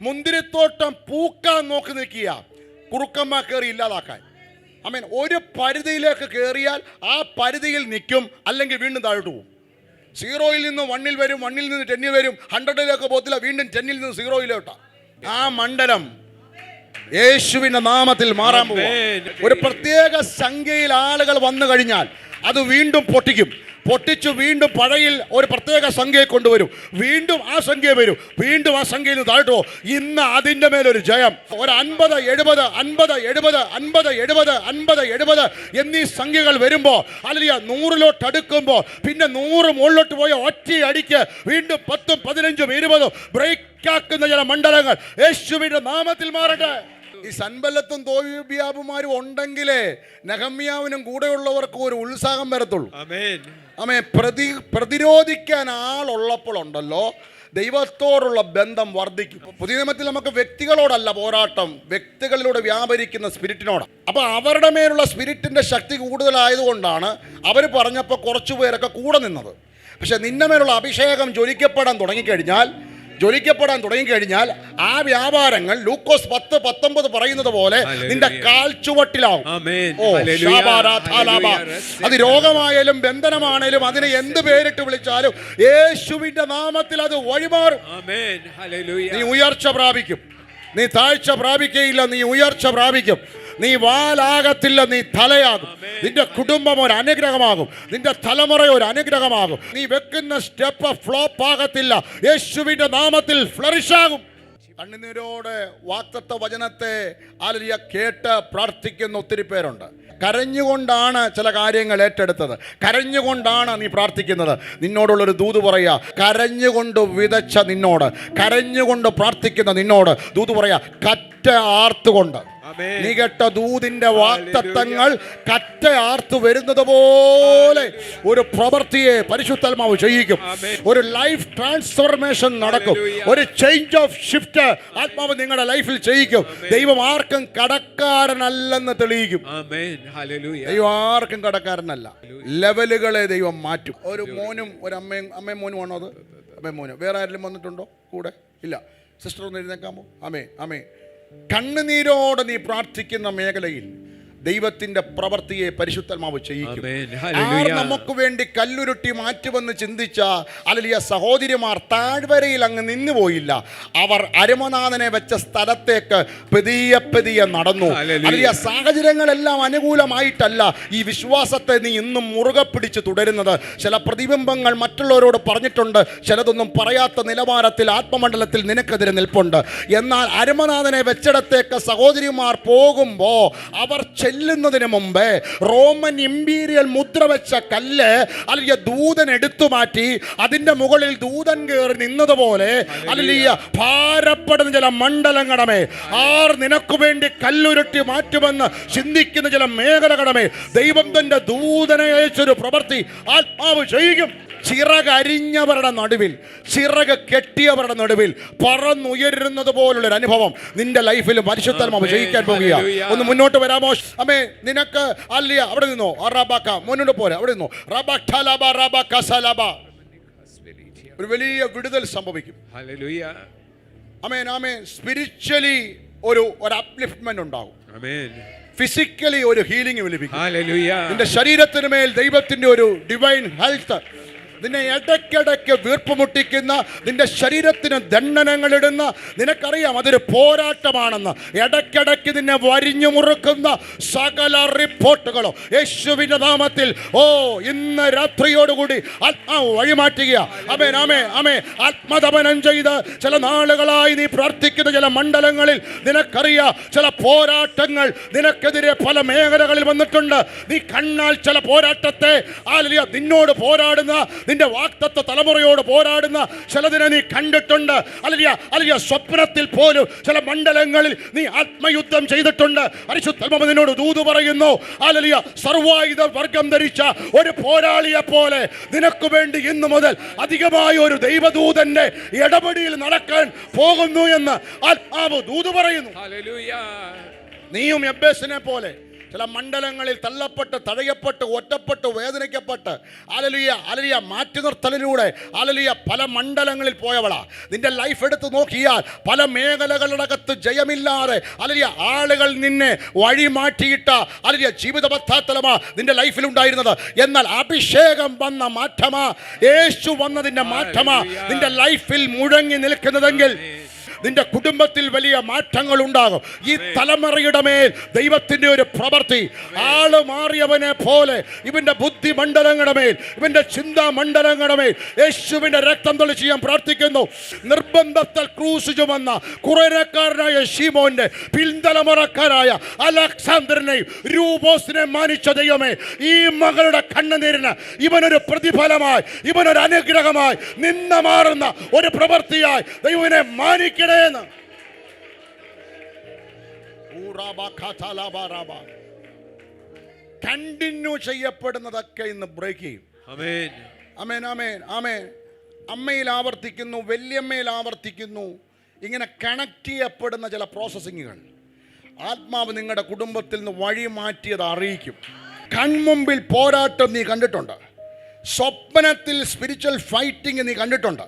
മുന്തിരിത്തോട്ടം പൂക്കാൻ നോക്കി നിൽക്കുക കുറുക്കന്മാർ കയറി ഇല്ലാതാക്കാൻ. ആമേൻ. ഒരു പരിധിയിലേക്ക് കയറിയാൽ ആ പരിധിയിൽ നിൽക്കും, അല്ലെങ്കിൽ വീണ്ടും താഴോട്ട് പോകും. 0-ൽ നിന്ന് 1-ൽ വരും, 1-ൽ നിന്ന് 10-ൽ വരും, 100-ലേക്ക് പോകത്തില്ല, വീണ്ടും 10-ൽ നിന്ന് 0-ലോട്ടാ. ആ മണ്ഡലം യേശുവിന്റെ നാമത്തിൽ മാറാൻ പോകും. ഒരു പ്രത്യേക സംഖ്യയിൽ ആളുകൾ വന്നു കഴിഞ്ഞാൽ അത് വീണ്ടും പൊട്ടിക്കും. പൊട്ടിച്ച് വീണ്ടും പഴയിൽ ഒരു പ്രത്യേക സംഖ്യയെ കൊണ്ടുവരും. വീണ്ടും ആ സംഖ്യ വരും. വീണ്ടും ആ സംഖ്യയിൽ നിന്ന് താഴ്ത്തോ. ഇന്ന് അതിൻ്റെ മേലൊരു ജയം. ഒരു 50, 70, 50, 70, 50, 70, 50, 70 എന്നീ സംഖ്യകൾ വരുമ്പോൾ അല്ലെങ്കിൽ 100 അടുക്കുമ്പോൾ പിന്നെ 100 മുകളിലോട്ട് പോയ ഒറ്റയടിക്ക് വീണ്ടും 10, 15, 20 ബ്രേക്കാക്കുന്ന ചില മണ്ഡലങ്ങൾ യേശുവിന്റെ നാമത്തിൽ മാറട്ടെ. ഈ സൻബല്ലത്തും തോബിയാബുമാരും ഉണ്ടെങ്കിലേ നെഹമ്യാവിനും കൂടെയുള്ളവർക്കും ഒരു ഉത്സാഹം വരത്തുള്ളൂ. പ്രതിരോധിക്കാൻ ആളുള്ളപ്പോഴുണ്ടല്ലോ ദൈവത്തോടുള്ള ബന്ധം വർദ്ധിക്കും. പുതിയ നിയമത്തിൽ നമുക്ക് വ്യക്തികളോടല്ല പോരാട്ടം, വ്യക്തികളിലൂടെ വ്യാപരിക്കുന്ന സ്പിരിറ്റിനോടാണ്. അപ്പോൾ അവരുടെ മേലുള്ള സ്പിരിറ്റിൻ്റെ ശക്തി കൂടുതലായതുകൊണ്ടാണ് അവർ പറഞ്ഞപ്പോൾ കുറച്ചു പേരൊക്കെ കൂടെ നിന്നത്. പക്ഷെ നിന്റെ മേലുള്ള അഭിഷേകം ജ്വലിക്കപ്പെടാൻ തുടങ്ങിക്കഴിഞ്ഞാൽ ആ വ്യാപാരങ്ങൾ ലൂക്കോസ് 10:19 പറയുന്നത് പോലെ നിന്റെ കാൽച്ചുവട്ടിലാവും. അത് രോഗമായാലും ബന്ധനമാണേലും അതിനെ എന്ത് പേരിട്ട് വിളിച്ചാലും യേശുവിന്റെ നാമത്തിൽ അത് വഴിമാറും. നീ ഉയർച്ച പ്രാപിക്കും. നീ താഴ്ച പ്രാപിക്കുകയില്ല, നീ ഉയർച്ച പ്രാപിക്കും. നീ വാലാകത്തില്ല, നീ തലയാകും. നിന്റെ കുടുംബം ഒരു അനുഗ്രഹമാകും. നിന്റെ തലമുറ ഒരു അനുഗ്രഹമാകും. നീ വെക്കുന്ന സ്റ്റെപ്പ് ഫ്ലോപ്പ് ആകത്തില്ല. യേശുവിന്റെ നാമത്തിൽ ഫ്ലറിഷ് ആകും. കണ്ണുനീരോടെ വാഗ്ദത്ത വചനത്തെ കേട്ട് പ്രാർത്ഥിക്കുന്ന ഒത്തിരി പേരുണ്ട്. കരഞ്ഞുകൊണ്ടാണ് ചില കാര്യങ്ങൾ ഏറ്റെടുത്തത്. കരഞ്ഞുകൊണ്ടാണ് നീ പ്രാർത്ഥിക്കുന്നത്. നിന്നോടുള്ളൊരു ദൂത് പറയുക, കരഞ്ഞുകൊണ്ട് വിതച്ച നിന്നോട്, കരഞ്ഞുകൊണ്ട് പ്രാർത്ഥിക്കുന്ന നിന്നോട് ദൂത് പറയുക, കറ്റ ആർത്തുകൊണ്ട് നീ കേട്ട ദൂതിന്റെ വാഗ്ദത്തങ്ങൾ കറ്റ ആർത്തു വരുന്നത് പോലെ ഒരു പ്രവൃത്തിയെ പരിശുദ്ധാത്മാവ് ചെയ്യിക്കും. ഒരു ലൈഫ് ട്രാൻസ്ഫോർമേഷൻ നടക്കും. ഒരു ചേഞ്ച് ഓഫ് ഷിഫ്റ്റ് ആത്മാവ് നിങ്ങളുടെ ലൈഫിൽ ചെയ്യിക്കും. ദൈവം ആർക്കും കടക്കാരനല്ലെന്ന് തെളിയിക്കും. ദൈവം ആർക്കും കടക്കാരനല്ല. ലെവലുകളെ ദൈവം മാറ്റും. ഒരു മോനും ഒരു അമ്മയും മോനും ആണോ? അത് അമ്മയും മോനും. വേറെ ആരെങ്കിലും വന്നിട്ടുണ്ടോ കൂടെ? ഇല്ല. സിസ്റ്റർ ഒന്ന് എഴുന്നേക്കാമോ? അമേ. കണ്ണുനീരോടെ നീ പ്രാർത്ഥിക്കുന്ന മേഖലയിൽ ദൈവത്തിന്റെ പ്രവൃത്തിയെ പരിശുദ്ധാത്മാവ് ചെയ്യിക്കും. നമുക്ക് വേണ്ടി കല്ലുരുട്ടി മാറ്റുമെന്ന് ചിന്തിച്ച സഹോദരിമാർ താഴ്വരയിൽ അങ്ങ് നിന്നുപോയില്ല. അവർ അരുമനാഥനെ വെച്ച സ്ഥലത്തേക്ക് പതിയെ നടന്നു. സാഹചര്യങ്ങളെല്ലാം അനുകൂലമായിട്ടല്ല ഈ വിശ്വാസത്തെ നീ ഇന്നും മുറുകെ പിടിച്ച് തുടരുന്നത്. ചില പ്രതിബിംബങ്ങൾ മറ്റുള്ളവരോട് പറഞ്ഞിട്ടുണ്ട്. ചിലതൊന്നും പറയാത്ത നിലവാരത്തിൽ ആത്മമണ്ഡലത്തിൽ നിനക്കെതിരെ നിൽപ്പുണ്ട്. എന്നാൽ അരുമനാഥനെ വെച്ചിടത്തേക്ക് സഹോദരിമാർ പോകുമ്പോൾ അവർ ചെല്ലുന്നതിന് മുമ്പേ റോമൻ ഇമ്പീരിയൽ മുദ്ര വെച്ച കല്ല് അല്ലെങ്കിൽ ദൂതൻ എടുത്തു മാറ്റി അതിന്റെ മുകളിൽ ദൂതൻ കയറി നിന്നതുപോലെ ഭാരപ്പെടുന്ന ചില മണ്ഡലങ്ങളെ ആർ നിനക്ക് വേണ്ടി കല്ലുരുട്ടി മാറ്റുമെന്ന് ചിന്തിക്കുന്ന ചില മേഖലകളെ ദൈവം തന്റെ ദൂതനെ അയച്ചൊരു പ്രവൃത്തി ആത്മാവ് ചെയ്യും. ചിറകരിഞ്ഞവരുടെ നടുവിൽ, ചിറക് കെട്ടിയവരുടെ നടുവിൽ പറന്നുയരുന്നത് പോലുള്ളൊരു അനുഭവം നിന്റെ ലൈഫിൽ പരിശുദ്ധാത്മാവ് ജയിക്കാൻ പോകുക. ഒന്ന് മുന്നോട്ട് വരാമോ? അമ്മേ, നിനക്ക് അല്ല അവിടെ നിന്നോ മുന്നോട്ട് പോരാ. അവിടെ നിന്നോ. ഒരു വലിയ വിടുതൽ സംഭവിക്കും. സ്പിരിച്വലി ഒരു അപ്ലിഫ്റ്റ്മെന്റ് ഉണ്ടാകും. ഫിസിക്കലി ഒരു ഹീലിംഗ് ലഭിക്കും. നിന്റെ ശരീരത്തിന് മേൽ ദൈവത്തിന്റെ ഒരു ഡിവൈൻ ഹെൽത്ത് നിന്നെ ഇടയ്ക്കിടയ്ക്ക് വീർപ്പുമുട്ടിക്കുന്ന, നിന്റെ ശരീരത്തിന് ദണ്ഡനങ്ങൾ ഇടുന്ന, നിനക്കറിയാം അതൊരു പോരാട്ടമാണെന്ന്. ഇടയ്ക്കിടയ്ക്ക് നിന്നെ വരിഞ്ഞു മുറുക്കുന്ന സകല റിപ്പോർട്ടുകളോ യേശുവിന്റെ നാമത്തിൽ ഇന്ന് രാത്രിയോടുകൂടി ആത്മാവ് വഴിമാറ്റുക. ആമേ. ആത്മതപനം ചെയ്ത് ചില നാളുകളായി നീ പ്രാർത്ഥിക്കുന്ന ചില മണ്ഡലങ്ങളിൽ നിനക്കറിയാം ചില പോരാട്ടങ്ങൾ നിനക്കെതിരെ പല മേഖലകളിൽ വന്നിട്ടുണ്ട്. നീ കണ്ണാൽ ചില പോരാട്ടത്തെ നിന്നോട് പോരാടുന്ന, നിന്റെ വാഗ്ദത്ത തലമുറയോട് പോരാടുന്ന ചിലതിനെ നീ കണ്ടിട്ടുണ്ട്. സ്വപ്നത്തിൽ പോലും ചില മണ്ഡലങ്ങളിൽ നീ ആത്മയുദ്ധം ചെയ്തിട്ടുണ്ട്. പരിശുദ്ധാത്മാവ് നിന്നോട് ദൂത് പറയുന്നു. സർവായുധ വർഗം ധരിച്ച ഒരു പോരാളിയെ പോലെ നിനക്ക് വേണ്ടി ഇന്നു മുതൽ അധികമായ ഒരു ദൈവദൂതന്റെ ഇടപെടിയിൽ നടക്കാൻ പോകുന്നു എന്ന് ആത്മാവ് ദൂത് പറയുന്നു. നീയും യബ്ബേസിനെ പോലെ ചില മണ്ഡലങ്ങളിൽ തള്ളപ്പെട്ട്, തഴയപ്പെട്ട്, ഒറ്റപ്പെട്ട്, വേദനിക്കപ്പെട്ട് മാറ്റി നിർത്തലിലൂടെ പല മണ്ഡലങ്ങളിൽ പോയവളാ. നിന്റെ ലൈഫ് എടുത്ത് നോക്കിയാൽ പല മേഖലകളിലകത്ത് ജയമില്ലാതെ ആളുകൾ നിന്നെ വഴി മാറ്റിയിട്ട ജീവിത പശ്ചാത്തലമാ നിന്റെ ലൈഫിലുണ്ടായിരുന്നത്. എന്നാൽ അഭിഷേകം വന്ന മാറ്റമാ, യേശു വന്നതിന്റെ മാറ്റമാ നിന്റെ ലൈഫിൽ മുഴങ്ങി നിൽക്കുന്നതെങ്കിൽ നിന്റെ കുടുംബത്തിൽ വലിയ മാറ്റങ്ങൾ ഉണ്ടാകും. ഈ തലമുറയുടെ മേൽ ദൈവത്തിന്റെ ഒരു പ്രവൃത്തി. ആള് മാറിയവനെ പോലെ ഇവന്റെ ബുദ്ധി മണ്ഡലങ്ങളുടെ മേൽ, ഇവന്റെ ചിന്താ മണ്ഡലങ്ങളുടെ മേൽ യേശുവിന്റെ രക്തം തെളിച്ച് ഞാൻ പ്രാർത്ഥിക്കുന്നു. നിർബന്ധത്തിൽ ക്രൂശ് ചുമന്ന കുറേക്കാരനായ ശീമോന്റെ പിൻതലമുറക്കാരായ അലക്സാണ്ടറിനെയും രൂപോസിനെ മാനിച്ച ദൈവമേ, ഈ മകളുടെ കണ്ണുനീരിന് ഇവനൊരു പ്രതിഫലമായി, ഇവനൊരു അനുഗ്രഹമായി, നിന്ന മാറുന്ന ഒരു പ്രവൃത്തിയായി ദൈവനെ മാനിക്കണേന്ന്. കണ്ടിന്യൂ ചെയ്യപ്പെടുന്നതൊക്കെ ഇന്ന് ബ്രേക്ക് ചെയ്യും. ആമേൻ, ആമേൻ, ആമേൻ, ആമേൻ. അമ്മയിൽ ആവർത്തിക്കുന്നു, വല്യമ്മയിൽ ആവർത്തിക്കുന്നു. ഇങ്ങനെ കണക്ട് ചെയ്യപ്പെടുന്ന ചില പ്രോസസ്സിങ്ങുകൾ ആത്മാവ് നിങ്ങളുടെ കുടുംബത്തിൽ നിന്ന് വഴി മാറ്റിയത് അറിയിക്കും. കൺമുമ്പിൽ പോരാട്ടം നീ കണ്ടിട്ടുണ്ട്. സ്വപ്നത്തിൽ സ്പിരിച്വൽ ഫൈറ്റിംഗ് നീ കണ്ടിട്ടുണ്ട്.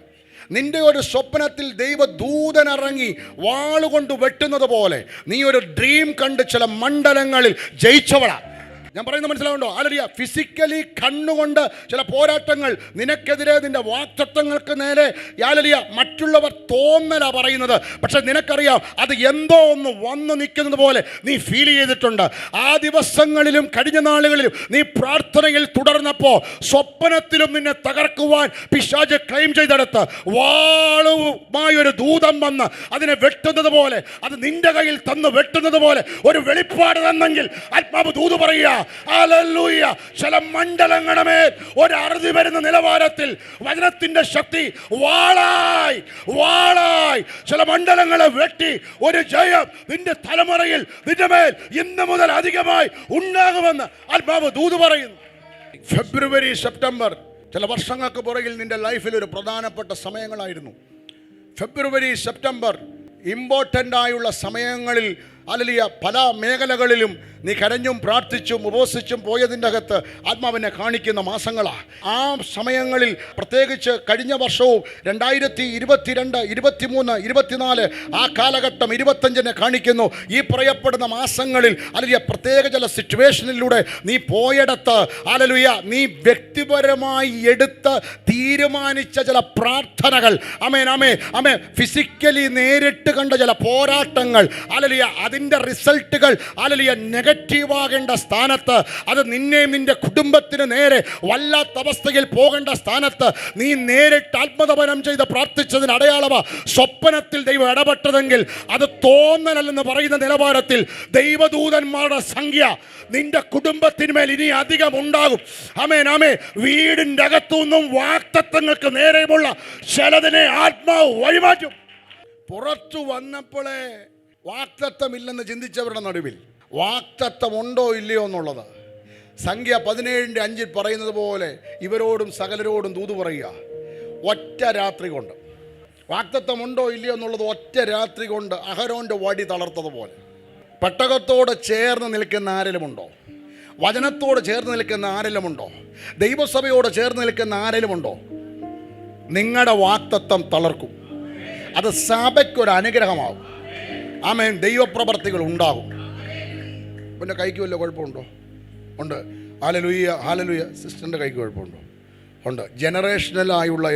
നിന്റെ ഒരു സ്വപ്നത്തിൽ ദൈവദൂതനിറങ്ങി വാളുകൊണ്ട് വെട്ടുന്നത് പോലെ നീ ഒരു ഡ്രീം കണ്ട് ചില മണ്ഡലങ്ങളിൽ ജയിച്ചവളാ. ഞാൻ പറയുന്നത് മനസ്സിലാവുണ്ടോ? അല്ലറിയ ഫിസിക്കലി കണ്ണുകൊണ്ട് ചില പോരാട്ടങ്ങൾ നിനക്കെതിരെ, നിന്റെ വാക്തത്വങ്ങൾക്ക് നേരെ യാലരിയ മറ്റുള്ളവർ തോന്നലാ പറയുന്നത്. പക്ഷെ നിനക്കറിയാം അത് എന്തോ ഒന്ന് വന്നു നിൽക്കുന്നത് പോലെ നീ ഫീൽ ചെയ്തിട്ടുണ്ട്. ആ ദിവസങ്ങളിലും കഴിഞ്ഞ നാളുകളിലും നീ പ്രാർത്ഥനയിൽ തുടർന്നപ്പോൾ സ്വപ്നത്തിലും നിന്നെ തകർക്കുവാൻ പിശാച് ക്ലെയിം ചെയ്തെടുത്ത് വാളുമായി ഒരു ദൂതം വന്ന് അതിനെ വെട്ടുന്നത് പോലെ, അത് നിന്റെ കയ്യിൽ തന്ന് വെട്ടുന്നത് പോലെ ഒരു വെളിപ്പാട് തന്നെങ്കിൽ ആത്മാവ് ദൂത് പറയുക. ഹല്ലേലൂയ. ചില മണ്ഡലങ്ങളുടെ മേൽ ഒരു അറുതി വരുന്ന നിലവാരത്തിൽ വചനത്തിന്റെ ശക്തി വാളായി ചില മണ്ഡലങ്ങളെ വെട്ടി ഒരു ജയം നിന്റെ തലമുറയിൽ നിന്റെ മേൽ ഇന്ന് മുതൽ അധികമായി ഉണ്ടാകുമെന്ന് ആത്മാവ് ദൂത് പറയുന്നു. ഫെബ്രുവരി, സെപ്റ്റംബർ ചില വർഷങ്ങൾക്ക് പുറകിൽ നിന്റെ ലൈഫിൽ ഒരു പ്രധാനപ്പെട്ട സമയങ്ങളായിരുന്നു. ഫെബ്രുവരി, സെപ്റ്റംബർ ഇമ്പോർട്ടൻ്റ് ആയുള്ള സമയങ്ങളിൽ അല്ലലിയ പല മേഖലകളിലും നീ കരഞ്ഞും പ്രാർത്ഥിച്ചും ഉപവസിച്ചും പോയതിൻ്റെ അകത്ത് ആത്മാവിനെ കാണിക്കുന്ന മാസങ്ങളാണ്. ആ സമയങ്ങളിൽ പ്രത്യേകിച്ച് കഴിഞ്ഞ വർഷവും 2022, 23, 24 ആ കാലഘട്ടം 25 കാണിക്കുന്നു. ഈ പറയപ്പെടുന്ന മാസങ്ങളിൽ അല്ലലിയ പ്രത്യേക ചില സിറ്റുവേഷനിലൂടെ നീ പോയെടുത്ത് അല്ലലുയ നീ വ്യക്തിപരമായി എടുത്ത് തീരുമാനിച്ച ചില പ്രാർത്ഥനകൾ, അമേൻ, അമേ, അമേ, ഫിസിക്കലി നേരിട്ട് കണ്ട ചില പോരാട്ടങ്ങൾ അല്ലലിയ അതിൻ്റെ റിസൾട്ടുകൾ അല്ലലിയ നെഗറ്റീവാകേണ്ട സ്ഥാനത്ത്, അത് നിന്നെയും നിന്റെ കുടുംബത്തിന് നേരെ വല്ലാത്ത അവസ്ഥയിൽ പോകേണ്ട സ്ഥാനത്ത് നീ നേരിട്ട് ആത്മതപനം ചെയ്ത് പ്രാർത്ഥിച്ചതിന് അടയാളമാ സ്വപ്നത്തിൽ ദൈവം ഇടപെട്ടതെങ്കിൽ അത് തോന്നലല്ലെന്ന് പറയുന്ന നിലവാരത്തിൽ ദൈവദൂതന്മാരുടെ സംഖ്യ നിന്റെ കുടുംബത്തിന്മേൽ ഇനി അധികം ഉണ്ടാകും. ആമേൻ, ആമേൻ. വീടിൻ്റെ അകത്തുനിന്നും വാക്തത്വങ്ങൾക്ക് നേരെയുമുള്ള ചിലതിനെ ആത്മാവ് വഴിമാറ്റും. പുറത്തു വന്നപ്പോഴേ വാക്തത്വമില്ലെന്ന് ചിന്തിച്ചവരുടെ നടുവിൽ വാക്തത്വം ഉണ്ടോ ഇല്ലയോ എന്നുള്ളത് സംഖ്യ 17:5 പറയുന്നത് പോലെ ഇവരോടും സകലരോടും ദൂത് പറയുക. ഒറ്റ രാത്രി കൊണ്ട് വാക്തത്വം ഉണ്ടോ ഇല്ലയോ എന്നുള്ളത് ഒറ്റ രാത്രി കൊണ്ട് അഹരോൻ്റെ വടി തളർത്തതുപോലെ പെട്ടകത്തോട് ചേർന്ന് നിൽക്കുന്ന ആരെങ്കിലുമുണ്ടോ? വചനത്തോട് ചേർന്ന് നിൽക്കുന്ന ആരെങ്കിലുമുണ്ടോ? ദൈവസഭയോട് ചേർന്ന് നിൽക്കുന്ന ആരെങ്കിലുമുണ്ടോ? നിങ്ങളുടെ വാക്തത്വം തളർക്കും. അത് സഭയ്ക്കൊരു അനുഗ്രഹമാകും. ആമേൻ. ദൈവപ്രവർത്തികൾ ഉണ്ടാകും. പിന്നെ കൈക്ക് വല്ല കുഴപ്പമുണ്ടോ? ഉണ്ട്. Hallelujah, hallelujah. സിസ്റ്ററിൻ്റെ കൈക്ക് കുഴപ്പമുണ്ടോ? ഉണ്ട്. ജനറേഷണലായുള്ള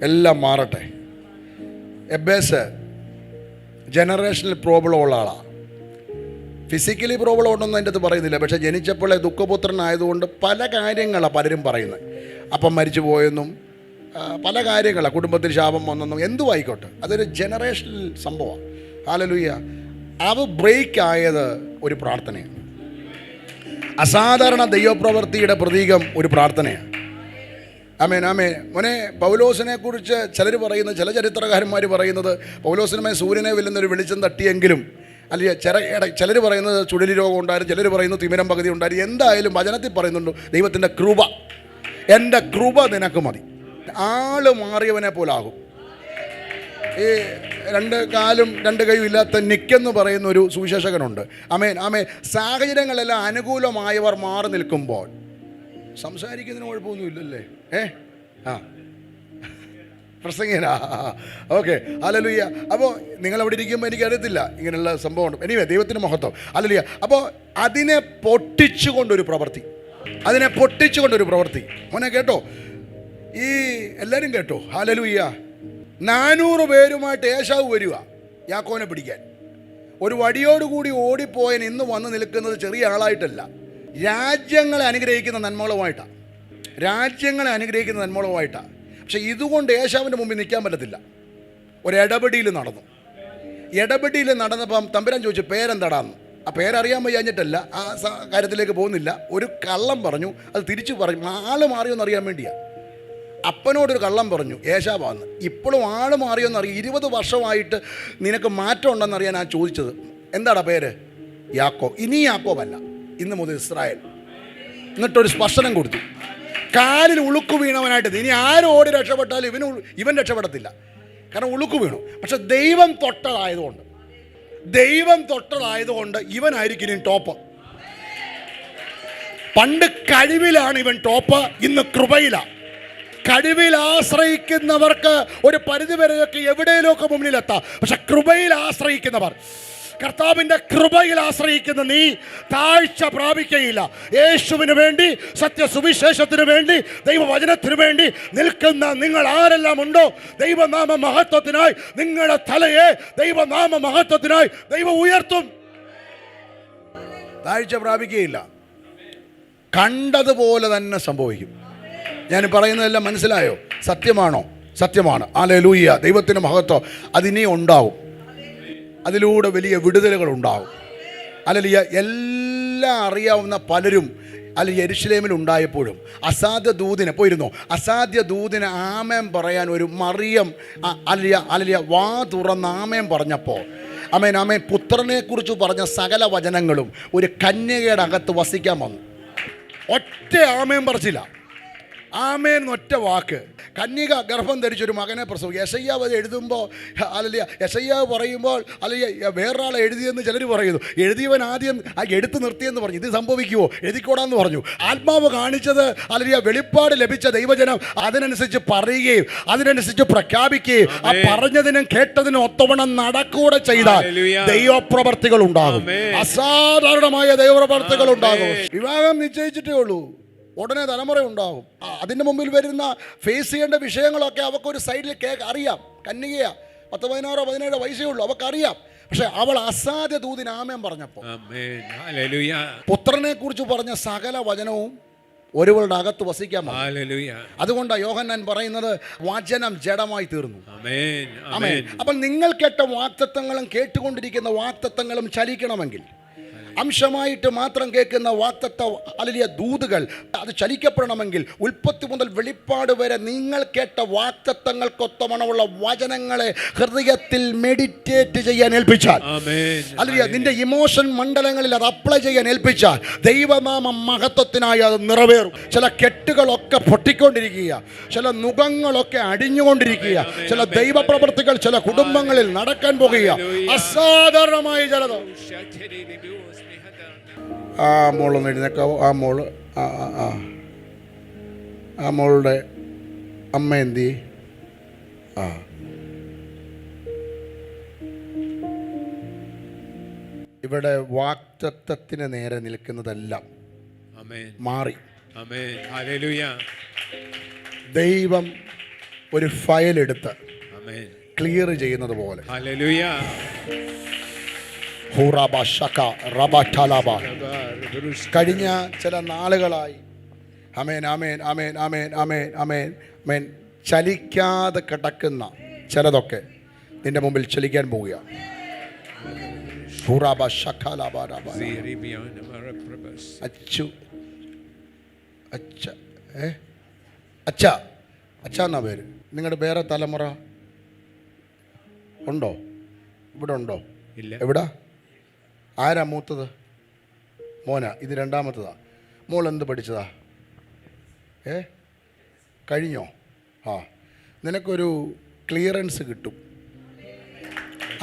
എല്ലാം മാറട്ടെ. എബേസ് ജനറേഷണൽ പ്രോബ്ലം ഉള്ള ആളാണ്. ഫിസിക്കലി പ്രോബ്ലം ഉണ്ടെന്ന് അതിൻ്റെ അത് പറയുന്നില്ല. പക്ഷേ ജനിച്ചപ്പോഴേ ദുഃഖപുത്രനായതുകൊണ്ട് പല കാര്യങ്ങളാണ് പലരും പറയുന്നത്. അപ്പം മരിച്ചു പോയെന്നും പല കാര്യങ്ങളാണ്, കുടുംബത്തിൽ ശാപം വന്നെന്നും എന്തും ആയിക്കോട്ടെ, അതൊരു ജനറേഷണൽ സംഭവമാണ്. ഹല്ലേലൂയ. അത് ബ്രേക്ക് ആയത് ഒരു പ്രാർത്ഥനയാണ്. അസാധാരണ ദൈവപ്രവൃത്തിയുടെ പ്രതീകം ഒരു പ്രാർത്ഥനയാണ്. ആമേൻ, ആമേൻ. മോനെ, പൗലോസിനെ കുറിച്ച് ചിലർ പറയുന്നത്, ചില ചരിത്രകാരന്മാർ പറയുന്നത് പൗലോസിനുമേ സൂര്യനെ വെല്ലുന്നൊരു വെളിച്ചം തട്ടിയെങ്കിലും, അല്ലെങ്കിൽ ചിലർ പറയുന്നത് ചുഴലി രോഗം ഉണ്ടായിരുന്നു, ചിലർ പറയുന്നത് തിമിരം പകുതി ഉണ്ടായിരുന്നു. എന്തായാലും വചനത്തിൽ പറയുന്നുണ്ട് ദൈവത്തിൻ്റെ കൃപ, എൻ്റെ കൃപ നിനക്ക് മതി. ആള് മാറിയവനെ പോലാകും. ഈ 2 കാലും 2 കൈയും ഇല്ലാത്ത നിക്കെന്ന് പറയുന്ന ഒരു സുവിശേഷകനുണ്ട്. ആമേൻ, ആമേൻ. സാഹചര്യങ്ങളെല്ലാം അനുകൂലമായവർ മാറി നിൽക്കുമ്പോൾ സംസാരിക്കുന്നതിന് കുഴപ്പമൊന്നും ഇല്ലല്ലേ? പ്രസംഗനാ. Okay, hallelujah. അപ്പോൾ നിങ്ങളവിടെ ഇരിക്കുമ്പോൾ എനിക്കറിയത്തില്ല ഇങ്ങനെയുള്ള സംഭവമുണ്ട്. എനിവേ, ദൈവത്തിന് മഹത്വം. ഹല്ലേലൂയ. അപ്പോൾ അതിനെ പൊട്ടിച്ചുകൊണ്ടൊരു പ്രവൃത്തി, മോനെ കേട്ടോ, ഈ എല്ലാവരും കേട്ടോ, ഹല്ലേലൂയ. 400 പേരുമായിട്ട് ഏശാവ് വരിക യാക്കോനെ പിടിക്കാൻ. ഒരു വടിയോടുകൂടി ഓടിപ്പോയൻ ഇന്ന് വന്ന് നിൽക്കുന്നത് ചെറിയ ആളായിട്ടല്ല, രാജ്യങ്ങളെ അനുഗ്രഹിക്കുന്ന നന്മകളുമായിട്ടാണ്. രാജ്യങ്ങളെ അനുഗ്രഹിക്കുന്ന നന്മകളുമായിട്ടാണ്. പക്ഷെ ഇതുകൊണ്ട് ഏശാവിൻ്റെ മുമ്പിൽ നിൽക്കാൻ പറ്റത്തില്ല. ഒരു ഇടപെടിയിൽ നടന്നു. ഇടപെടിയിൽ നടന്നപ്പം തമ്പുരാൻ ചോദിച്ചു പേരെന്താടാന്ന്. ആ പേരറിയാൻ വയ്യാഞ്ഞിട്ടല്ല, ആ കാര്യത്തിലേക്ക് പോകുന്നില്ല. ഒരു കള്ളം പറഞ്ഞു, അത് തിരിച്ചു പറഞ്ഞു. ആൾ മാറിയോന്ന് അറിയാൻ വേണ്ടിയാണ്. അപ്പനോടൊരു കള്ളം പറഞ്ഞു, ഏശാവാന്ന്. ഇപ്പോഴും ആൾ മാറിയോന്ന് അറിയാം. 20 വർഷമായിട്ട് നിനക്ക് മാറ്റം ഉണ്ടെന്നറിയാൻ ഞാൻ ചോദിച്ചത്. എന്താടാ പേര്? യാക്കോബ്. ഇനി യാക്കോബല്ല, ഇന്ന് മുതൽ ഇസ്രായേൽ. എന്നിട്ടൊരു സ്പർശനം കൊടുത്തു. കാലിൽ ഉളുക്ക് വീണവനായിട്ട് ഇനി ആരും ഓടി രക്ഷപ്പെട്ടാലും ഇവൻ രക്ഷപ്പെടത്തില്ല, കാരണം ഉളുക്ക് വീണു. പക്ഷെ ദൈവം തൊട്ടതായതുകൊണ്ട് ഇവനായിരിക്കും ഇനി ടോപ്പ്. പണ്ട് കഴിവിലാണ് ഇവൻ ടോപ്പ്, ഇന്ന് കൃപയിലാണ്. കഴിവിൽ ആശ്രയിക്കുന്നവർക്ക് ഒരു പരിധിവരെയൊക്കെ എവിടെയൊക്കെ മുന്നിലെത്താം. പക്ഷെ കൃപയിൽ ആശ്രയിക്കുന്നവർ, കർത്താവിൻ്റെ കൃപയിൽ ആശ്രയിക്കുന്ന നീ താഴ്ച പ്രാപിക്കുകയില്ല. യേശുവിന് വേണ്ടി, സത്യസുവിശേഷത്തിന് വേണ്ടി, ദൈവവചനത്തിന് വേണ്ടി നിൽക്കുന്ന നിങ്ങൾ ആരെല്ലാം ഉണ്ടോ, ദൈവനാമ മഹത്വത്തിനായി നിങ്ങളുടെ തലയെ ദൈവനാമ മഹത്വത്തിനായി ദൈവം ഉയർത്തും. താഴ്ച പ്രാപിക്കുകയില്ല. കണ്ടതുപോലെ തന്നെ സംഭവിക്കും. ഞാൻ പറയുന്നതെല്ലാം മനസ്സിലായോ? സത്യമാണോ? സത്യമാണ്. ഹല്ലേലൂയ. ദൈവത്തിൻ്റെ മഹത്വം അതിനി ഉണ്ടാവും. അതിലൂടെ വലിയ വിടുതലുകൾ ഉണ്ടാവും. ഹല്ലേലൂയ. എല്ലാം അറിയാവുന്ന പലരും യെരുശലേമിൽ ഉണ്ടായപ്പോഴും അസാധ്യ ദൂതിനെ പോയിരുന്നു. അസാധ്യ ദൂതിനെ ആമേൻ പറയാൻ ഒരു മറിയം വാ തുറന്ന് ആമേൻ പറഞ്ഞപ്പോൾ ആമേൻ പുത്രനെക്കുറിച്ച് പറഞ്ഞ സകല വചനങ്ങളും ഒരു കന്യകയുടെ അകത്ത് വസിക്കാൻ വന്നു. ഒറ്റ ആമേൻ പറച്ചില്ല. ആമേൻ ഒറ്റ വാക്ക്. കന്യക ഗർഭം ധരിച്ചൊരു മകനെ പ്രസവിക്കും. യെശയ്യാവ് അത് എഴുതുമ്പോൾ യെശയ്യാവ് പറയുമ്പോൾ വേറൊരാളെ എഴുതിയെന്ന് ചിലർ പറയുന്നു. എഴുതിയവൻ ആദ്യം എടുത്തു നിർത്തിയെന്ന് പറഞ്ഞു. ഇത് സംഭവിക്കുമോ? എഴുതിക്കോടാന്ന് പറഞ്ഞു. ആത്മാവ് കാണിച്ചത് വെളിപ്പാട് ലഭിച്ച ദൈവജനം അതിനനുസരിച്ച് പറയുകയും അതിനനുസരിച്ച് പ്രഖ്യാപിക്കുകയും ആ പറഞ്ഞതിനും കേട്ടതിനും ഒത്തവണ്ണം നടക്കൂടെ ചെയ്താൽ ദൈവപ്രവർത്തികൾ ഉണ്ടാകും. അസാധാരണമായ ദൈവപ്രവർത്തികൾ ഉണ്ടാകും. വിവാഹം നിശ്ചയിച്ചിട്ടേ ഉള്ളൂ, ഉടനെ തലമുറ ഉണ്ടാവും. അതിൻ്റെ മുമ്പിൽ വരുന്ന ഫേസ് ചെയ്യേണ്ട വിഷയങ്ങളൊക്കെ അവൾക്കൊരു സൈഡിൽ അറിയാം. കന്യകയാ, 16-17 വയസ്സേ ഉള്ളൂ, അവൾക്കറിയാം. പക്ഷെ അവൾ അസാധ്യ ദൂതിന് ആമേൻ പറഞ്ഞപ്പോൾ പുത്രനെ കുറിച്ച് പറഞ്ഞ സകല വചനവും ഒരുവളുടെ അകത്ത് വസിക്കാൻ. അതുകൊണ്ടാണ് യോഹന്നാൻ പറയുന്നത് വചനം ജഡമായി തീർന്നു. ആമേൻ. അപ്പോൾ നിങ്ങൾ കേട്ട വാഗ്ദത്തങ്ങളും കേട്ടുകൊണ്ടിരിക്കുന്ന വാഗ്ദത്തങ്ങളും ചലിക്കണമെങ്കിൽ, അംശമായിട്ട് മാത്രം കേൾക്കുന്ന വാഗ്ദത്ത ദൂതുകൾ അത് ചലിക്കപ്പെടണമെങ്കിൽ, ഉൽപ്പത്തി മുതൽ വെളിപ്പാട് വരെ നിങ്ങൾ കേട്ട വാഗ്ദത്തങ്ങൾക്കൊത്തവണമുള്ള വചനങ്ങളെ ഹൃദയത്തിൽ മെഡിറ്റേറ്റ് ചെയ്യാൻ ഏൽപ്പിച്ചാൽ, നിന്റെ ഇമോഷൻ മണ്ഡലങ്ങളിൽ അത് അപ്ലൈ ചെയ്യാൻ ഏൽപ്പിച്ചാൽ ദൈവനാമ മഹത്വത്തിനായി അത് നിറവേറും. ചില കെട്ടുകളൊക്കെ പൊട്ടിക്കൊണ്ടിരിക്കുക, ചില നുഖങ്ങളൊക്കെ അടിഞ്ഞുകൊണ്ടിരിക്കുക, ചില ദൈവപ്രവർത്തികൾ ചില കുടുംബങ്ങളിൽ നടക്കാൻ പോകുക. അസാധാരണമായ ചിലത്. ആ മോളൊന്ന് എഴുന്നേക്കാവോ? ആ മോള് ആ മോളുടെ അമ്മ എന്തി? ഇവിടെ വാക്തത്വത്തിന് നേരെ നിൽക്കുന്നതെല്ലാം മാറി. ദൈവം ഒരു ഫയൽ എടുത്ത് ക്ലിയർ ചെയ്യുന്നത് പോലെ. കഴിഞ്ഞ ചില നാളുകളായി ആമേൻ ആമേൻ ആമേൻ ആമേൻ ആമേൻ ആമേൻ ആമേൻ ചലിക്കാതെ കിടക്കുന്ന ചിലതൊക്കെ നിന്റെ മുമ്പിൽ ചലിക്കാൻ പോവുക. അച്ഛാന്നാ പേര്. നിങ്ങളുടെ വേറെ തലമുറ ഉണ്ടോ? ഇവിടെ ഉണ്ടോ? എവിടാ? ആരാ മൂത്തത്? മോനാ. ഇത് രണ്ടാമത്തതാ. മോൾ എന്ത് പഠിച്ചതാ? കഴിഞ്ഞോ? നിനക്കൊരു ക്ലിയറൻസ് കിട്ടും.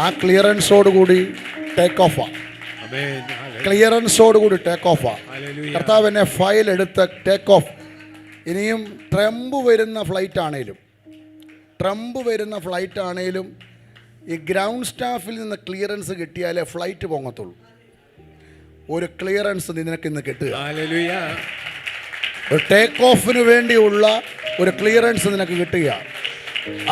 ആ ക്ലിയറൻസോടുകൂടി ടേക്ക് ഓഫാ. ക്ലിയറൻസോടുകൂടി ടേക്ക് ഓഫാ. കർത്താവ് എന്നെ ഫയൽ എടുത്ത് ടേക്ക് ഓഫ്. ഇനിയും ട്രംപ് വരുന്ന ഫ്ലൈറ്റ് ആണേലും ഈ ഗ്രൗണ്ട് സ്റ്റാഫിൽ നിന്ന് ക്ലിയറൻസ് കിട്ടിയാലേ ഫ്ലൈറ്റ് പോകത്തുള്ളൂ. ഒരു ക്ലിയറൻസ് നിനക്ക് ഇന്ന് കിട്ടുക. ഒരു ടേക്ക് ഓഫിന് വേണ്ടിയുള്ള ഒരു ക്ലിയറൻസ് നിനക്ക് കിട്ടുക.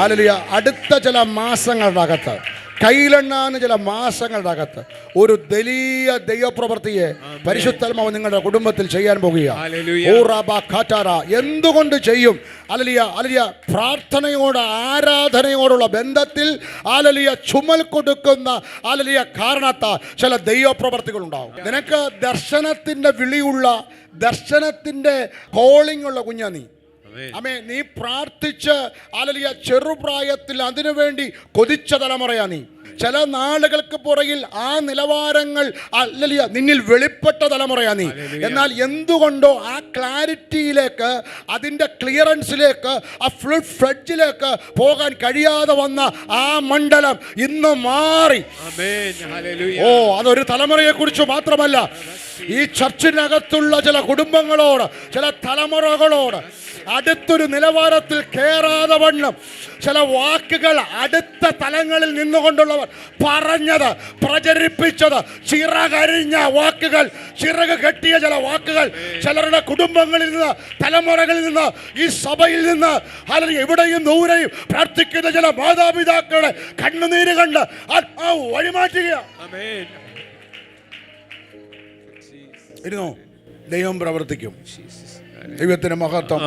ഹല്ലേലൂയ, അടുത്ത ചില മാസങ്ങളുടെ അകത്ത്, കയ്യിലെണ്ണാവുന്ന ചില മാസങ്ങളുടെ അകത്ത് ഒരു വലിയ ദൈവപ്രവൃത്തിയെ പരിശുദ്ധാത്മാവ് നിങ്ങളുടെ കുടുംബത്തിൽ ചെയ്യാൻ പോകുകയാണ്. എന്തുകൊണ്ട് ചെയ്യും? Hallelujah, hallelujah. പ്രാർത്ഥനയോട്, ആരാധനയോടുള്ള ബന്ധത്തിൽ ഹല്ലേലൂയ ചുമൽ കൊടുക്കുന്ന ഹല്ലേലൂയ കാരണത്താൽ ചില ദൈവപ്രവൃത്തികൾ ഉണ്ടാവും. നിനക്ക് ദർശനത്തിന്റെ വിളിയുള്ള, ദർശനത്തിന്റെ കോളിംഗ് ഉള്ള കുഞ്ഞാ നീ. അമേ, നീ പ്രാർത്ഥിച്ച് ഹല്ലേലൂയ ചെറുപ്രായത്തിൽ അതിനുവേണ്ടി കൊതിച്ച തലമുറയാ നീ. ചില നാളുകൾക്ക് പുറകിൽ ആ നിലവാരങ്ങൾ ഹല്ലേലൂയ നിന്നിൽ വെളിപ്പെട്ട തലമുറയാ നീ. എന്നാൽ എന്തുകൊണ്ടോ ആ ക്ലാരിറ്റിയിലേക്ക്, അതിൻ്റെ ക്ലിയറൻസിലേക്ക്, ആ ഫുൾ ഫ്ലെഡ്ജിലേക്ക് പോകാൻ കഴിയാതെ വന്ന ആ മണ്ഡലം ഇന്ന് മാറി. ഓ, അതൊരു തലമുറയെ കുറിച്ച് മാത്രമല്ല, ഈ ചർച്ചിനകത്തുള്ള ചില കുടുംബങ്ങളോട്, ചില തലമുറകളോട് അടുത്തൊരു നിലവാരത്തിൽ കയറാതെ വണ്ണം ചില വാക്കുകൾ അടുത്ത തലങ്ങളിൽ നിന്നുകൊണ്ടുള്ളവർ പറഞ്ഞത്, പ്രചരിപ്പിച്ചത്, ചിറകരിഞ്ഞ വാക്കുകൾ, ചിറക് കെട്ടിയ ചില വാക്കുകൾ ചിലരുടെ കുടുംബങ്ങളിൽ നിന്ന്, തലമുറകളിൽ നിന്ന്, ഈ സഭയിൽ നിന്ന്, അല്ലെങ്കിൽ എവിടെയും ദൂരെയും പ്രാർത്ഥിക്കുന്ന ചില മാതാപിതാക്കളുടെ കണ്ണുനീര് കണ്ട് ആത്മാവ് വഴിമാറ്റുക. ഇരുന്നോ, ദൈവം പ്രവർത്തിക്കും. ദൈവത്തിന്റെ മഹത്വം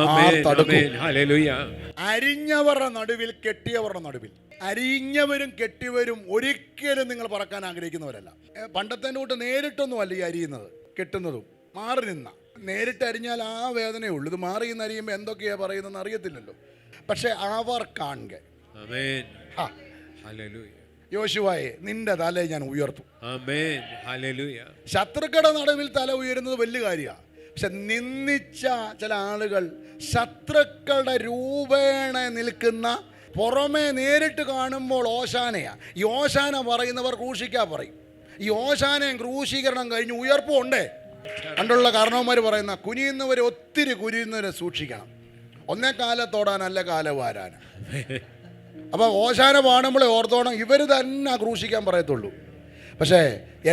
അരിഞ്ഞവരുടെ നടുവിൽ, കെട്ടിയവരുടെ നടുവിൽ. അരിഞ്ഞവരും കെട്ടിയവരും ഒരിക്കലും നിങ്ങൾ പറക്കാൻ ആഗ്രഹിക്കുന്നവരല്ല. പണ്ടത്തെ കൂട്ട് നേരിട്ടൊന്നുമല്ല ഈ അരിയുന്നത്, കെട്ടുന്നതും. മാറി നിന്ന നേരിട്ട് അരിഞ്ഞാൽ ആ വേദനയേ ഉള്ളൂ. ഇത് മാറി നിന്ന് അരിയുമ്പോൾ എന്തൊക്കെയാ പറയുന്നതെന്ന് അറിയത്തില്ലല്ലോ. പക്ഷെ അവർ കാണുക, യോശുവയെ നിന്റെ തല ഞാൻ ഉയർത്തും. ശത്രുക്കളുടെ നടുവിൽ തല ഉയരുന്നത് വലിയ കാര്യമാണ്. പക്ഷെ നിന്ദിച്ച ചില ആളുകൾ ശത്രുക്കളുടെ രൂപേണ നിൽക്കുന്ന, പുറമേ നേരിട്ട് കാണുമ്പോൾ ഓശാനയാ. ഈ ഓശാന പറയുന്നവർ ക്രൂശിക്കാ പറയും. ഈ ഓശാനയും ക്രൂശീകരണം കഴിഞ്ഞ് ഉയർപ്പുണ്ടേ. പണ്ടുള്ള കാരണവന്മാർ പറയുന്ന, കുനിയുന്നവരെ, ഒത്തിരി കുനിയുന്നവരെ സൂക്ഷിക്കണം. ഒന്നേ കാലത്തോടാനല്ല കാല വാരാൻ. അപ്പോൾ ഓശാന പാടുമ്പോഴേ ഓർത്തോണം, ഇവർ തന്നെ ക്രൂശിക്കാൻ പറയത്തുള്ളൂ. പക്ഷേ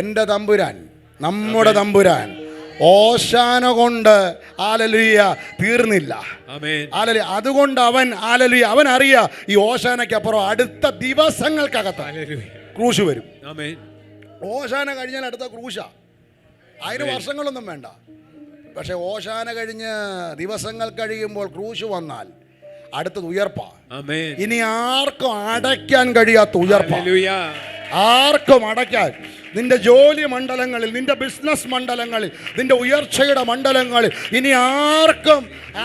എൻ്റെ തമ്പുരാൻ, നമ്മുടെ തമ്പുരാൻ ഓശാന കൊണ്ട് ഹല്ലേലൂയ തീർന്നില്ല. ഹല്ലേലൂയ. അതുകൊണ്ട് അവൻ ഹല്ലേലൂയ അവൻ അറിയാ ഈ ഓശാനയ്ക്കപ്പുറം അടുത്ത ദിവസങ്ങൾക്കകത്ത് ക്രൂശ് വരും. ഓശാന കഴിഞ്ഞാൽ അടുത്ത ക്രൂശ. അതിന് വർഷങ്ങളൊന്നും വേണ്ട. പക്ഷെ ഓശാന കഴിഞ്ഞ് ദിവസങ്ങൾ കഴിയുമ്പോൾ ക്രൂശ് വന്നാൽ അടുത്തത് ഉയർപ്പാ. ഇനി ആർക്കും അടയ്ക്കാൻ കഴിയാത്ത ഉയർപ്പാ. ആർക്കും അടയ്ക്കാൻ, നിന്റെ ജോലി മണ്ഡലങ്ങളിൽ, നിന്റെ ബിസിനസ് മണ്ഡലങ്ങളിൽ, നിന്റെ ഉയർച്ചയുടെ മണ്ഡലങ്ങളിൽ ഇനി ആർക്കും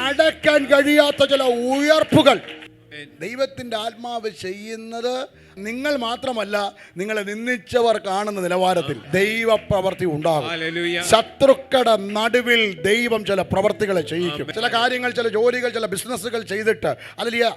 അടയ്ക്കാൻ കഴിയാത്ത ചില ഉയർപ്പുകൾ ദൈവത്തിൻ്റെ ആത്മാവ് ചെയ്യുന്നത് നിങ്ങൾ മാത്രമല്ല, നിങ്ങളെ നിന്ദിച്ചവർ കാണുന്ന നിലവാരത്തിൽ ദൈവപ്രവൃത്തി ഉണ്ടാകും. ശത്രുക്കളുടെ നടുവിൽ ദൈവം ചില പ്രവർത്തികളെ ചെയ്യിക്കും. ചില കാര്യങ്ങൾ, ചില ജോലികൾ, ചില ബിസിനസ്സുകൾ ചെയ്തിട്ട്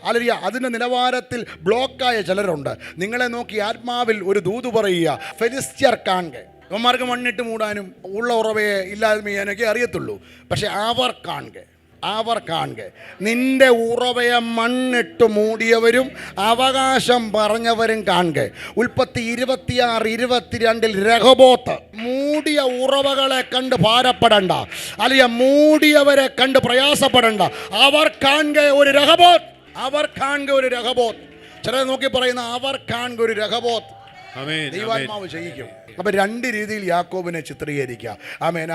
അലരിയ അതിൻ്റെ നിലവാരത്തിൽ ബ്ലോക്കായ ചിലരുണ്ട്. നിങ്ങളെ നോക്കി ആത്മാവിൽ ഒരു ദൂത് പറയുക, ഫെലിസ്ത്യർ കാണുക. അവന്മാർക്ക് മണ്ണിട്ട് മൂടാനും ഉള്ള ഉറവയെ ഇല്ലായ്മ ചെയ്യാനൊക്കെ അറിയത്തുള്ളൂ. പക്ഷെ അവർ കാണുക, അവർ കാണുക. നിന്റെ ഉറവയെ മണ്ണിട്ട് മൂടിയവരും അവകാശം പറഞ്ഞവരും കാണുക. ഉൽപ്പത്തി 26-22 രഹബോത്ത് മൂടിയ ഉറവകളെ കണ്ട് ഭാരപ്പെടണ്ട, അല്ലെങ്കിൽ മൂടിയവരെ കണ്ട് പ്രയാസപ്പെടണ്ട. അവർ കാണുക ഒരു രഹബോത്ത്, അവർ കാണുക ഒരു രഹബോത്ത്. ചിലരെ നോക്കി പറയുന്ന അവർ കാണുക ഒരു രഹബോത്ത്. ദൈവാത്മാവ് ചെയ്യിക്കും. അപ്പം രണ്ട് രീതിയിൽ യാക്കോബിനെ ചിത്രീകരിക്കുക. ആമേൻ.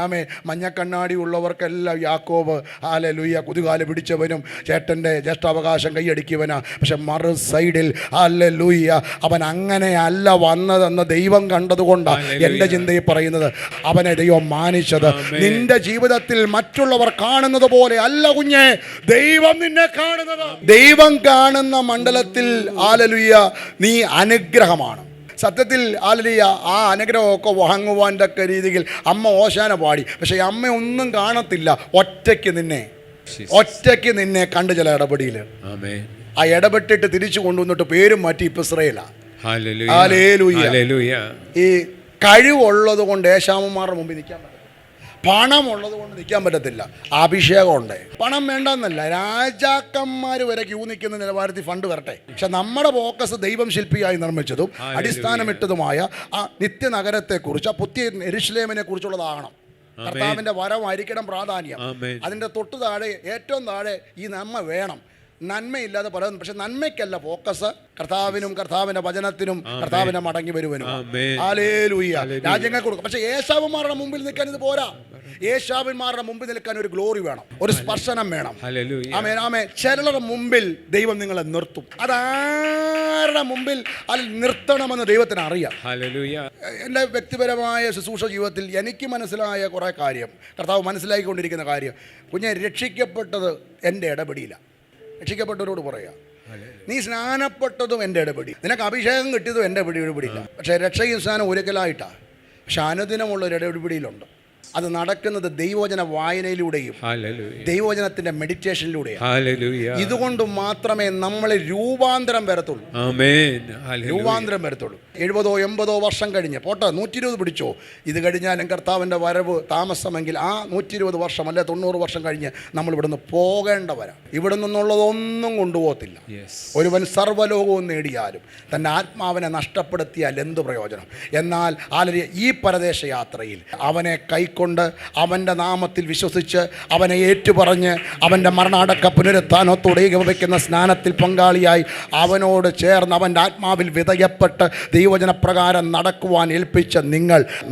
മഞ്ഞക്കണ്ണാടി ഉള്ളവർക്കെല്ലാം യാക്കോബ് ഹല്ലേലൂയ കുതികാല് പിടിച്ചവനും ചേട്ടൻ്റെ ജ്യേഷ്ഠാവകാശം കൈയടിക്കുവനാ. പക്ഷെ മറു സൈഡിൽ ഹല്ലേലൂയ അവൻ അങ്ങനെയല്ല വന്നതെന്ന് ദൈവം കണ്ടതുകൊണ്ടാണ് എൻ്റെ ചിന്തയിൽ പറയുന്നത്. അവനെ ദൈവം മാനിച്ചത്. നിന്റെ ജീവിതത്തിൽ മറ്റുള്ളവർ കാണുന്നത് പോലെ അല്ല കുഞ്ഞെ, ദൈവം നിന്നെ കാണുന്നത്. ദൈവം കാണുന്ന മണ്ഡലത്തിൽ ഹല്ലേലൂയ നീ അനുഗ്രഹമാണ്. സത്യത്തിൽ ഹല്ലേലൂയ ആ അനുഗ്രഹമൊക്കെ വാങ്ങുവാൻ തക്ക രീതിയിൽ അമ്മ ഓശാന പാടി. പക്ഷെ അമ്മ ഒന്നും കാണത്തില്ല, ഒറ്റയ്ക്ക് നിന്നെ കണ്ട് ചില ഇടപെടിയിൽ ആ ഇടപെട്ടിട്ട് തിരിച്ചു കൊണ്ടുവന്നിട്ട് പേരും മാറ്റി ഇപ്പം ഇസ്രായേലാ. ഹല്ലേലൂയ. ഈ കഴിവുള്ളത് കൊണ്ട് ഏശാമന്മാരുടെ മുമ്പിൽ നിൽക്കാൻ പറ്റില്ല, പണമുള്ളത് കൊണ്ട് നിൽക്കാൻ പറ്റത്തില്ല. അഭിഷേകമുണ്ട്. പണം വേണ്ടെന്നല്ല, രാജാക്കന്മാർ വരെ ക്യൂ നിൽക്കുന്ന നിലവാരത്തിൽ ഫണ്ട് വരട്ടെ. പക്ഷെ നമ്മുടെ ഫോക്കസ് ദൈവം ശില്പിയായി നിർമ്മിച്ചതും അടിസ്ഥാനമിട്ടതുമായ ആ നിത്യനഗരത്തെക്കുറിച്ച്, ആ പുതിയ യെരൂശലേമിനെ കുറിച്ചുള്ളതാകണം. കർത്താവിൻ്റെ വരമായിരിക്കണം പ്രാധാന്യം. അതിൻ്റെ തൊട്ട് താഴെ, ഏറ്റവും താഴെ ഈ നമ്മ വേണം. നന്മയില്ലാതെ പലതും. പക്ഷെ നന്മയ്ക്കല്ല ഫോക്കസ്, കർത്താവിനും കർത്താവിന്റെ വചനത്തിനും കർത്താവിന്റെ മടങ്ങി വരുവനും. ഹല്ലേലൂയ. രാജ്യങ്ങൾ കൊടുക്കും. പക്ഷെ ഏശാവന്മാരുടെ മുമ്പിൽ നിൽക്കാൻ ഇത് പോരാ. ഏശാവന്മാരുടെ മുമ്പിൽ നിൽക്കാൻ ഒരു ഗ്ലോറി വേണം, ഒരു സ്പർശനം വേണം. ആമേൻ ആമേൻ. ചിലരുടെ മുമ്പിൽ ദൈവം നിങ്ങളെ നിർത്തും. അതാരുടെ മുമ്പിൽ അതിൽ നിർത്തണമെന്ന് ദൈവത്തിന് അറിയാം. എൻ്റെ വ്യക്തിപരമായ ശുശ്രൂഷ ജീവിതത്തിൽ എനിക്ക് മനസ്സിലായ കുറേ കാര്യം, കർത്താവ് മനസ്സിലാക്കിക്കൊണ്ടിരിക്കുന്ന കാര്യം, കുഞ്ഞെ രക്ഷിക്കപ്പെട്ടത് എൻ്റെ ഇടപെടിയില്ല. രക്ഷിക്കപ്പെട്ടവരോട് പറയുക, നീ സ്നാനപ്പെട്ടതും എൻ്റെ ഇടപെടി, നിനക്ക് അഭിഷേകം കിട്ടിയതും എൻ്റെ ഇടപെടിയില്ല. പക്ഷേ രക്ഷയും സ്നാനം ഒരിക്കലായിട്ടാണ്. പക്ഷെ അനുദിനമുള്ളൊരു ഇടപെടിയിലുണ്ട്. അത് നടക്കുന്നത് ദൈവവചന വായനയിലൂടെയും ദൈവവചനത്തിന്റെ മെഡിറ്റേഷനിലൂടെയും. ഇതുകൊണ്ട് മാത്രമേ നമ്മളെ രൂപാന്തരം വരത്തുള്ളൂ. രൂപാന്തരം വരത്തുള്ളൂ. 70 80 വർഷം കഴിഞ്ഞ് പോട്ടെ, 120 പിടിച്ചോ, ഇത് കഴിഞ്ഞാലും കർത്താവിൻ്റെ വരവ് താമസമെങ്കിൽ ആ 120 വർഷം അല്ലെ 90 വർഷം കഴിഞ്ഞ് നമ്മൾ ഇവിടുന്ന് പോകേണ്ടവരാ. ഇവിടെ നിന്നുള്ളതൊന്നും കൊണ്ടുപോകത്തില്ല. ഒരുവൻ സർവ്വലോകവും നേടിയാലും തൻ്റെ ആത്മാവിനെ നഷ്ടപ്പെടുത്തിയാൽ എന്ത് പ്രയോജനം? എന്നാൽ ഈ പരദേശ യാത്രയിൽ അവനെ കൈക്കൊണ്ട് അവൻ്റെ നാമത്തിൽ വിശ്വസിച്ച് അവനെ ഏറ്റുപറഞ്ഞ് അവൻ്റെ മരണാടക്ക പുനരുത്ഥാനത്തോടെ വയ്ക്കുന്ന സ്നാനത്തിൽ പങ്കാളിയായി അവനോട് ചേർന്ന് അവൻ്റെ ആത്മാവിൽ വിതയപ്പെട്ട് ദൈവവചനപ്രകാരം നടക്കുവാൻ ഏൽപ്പിച്ച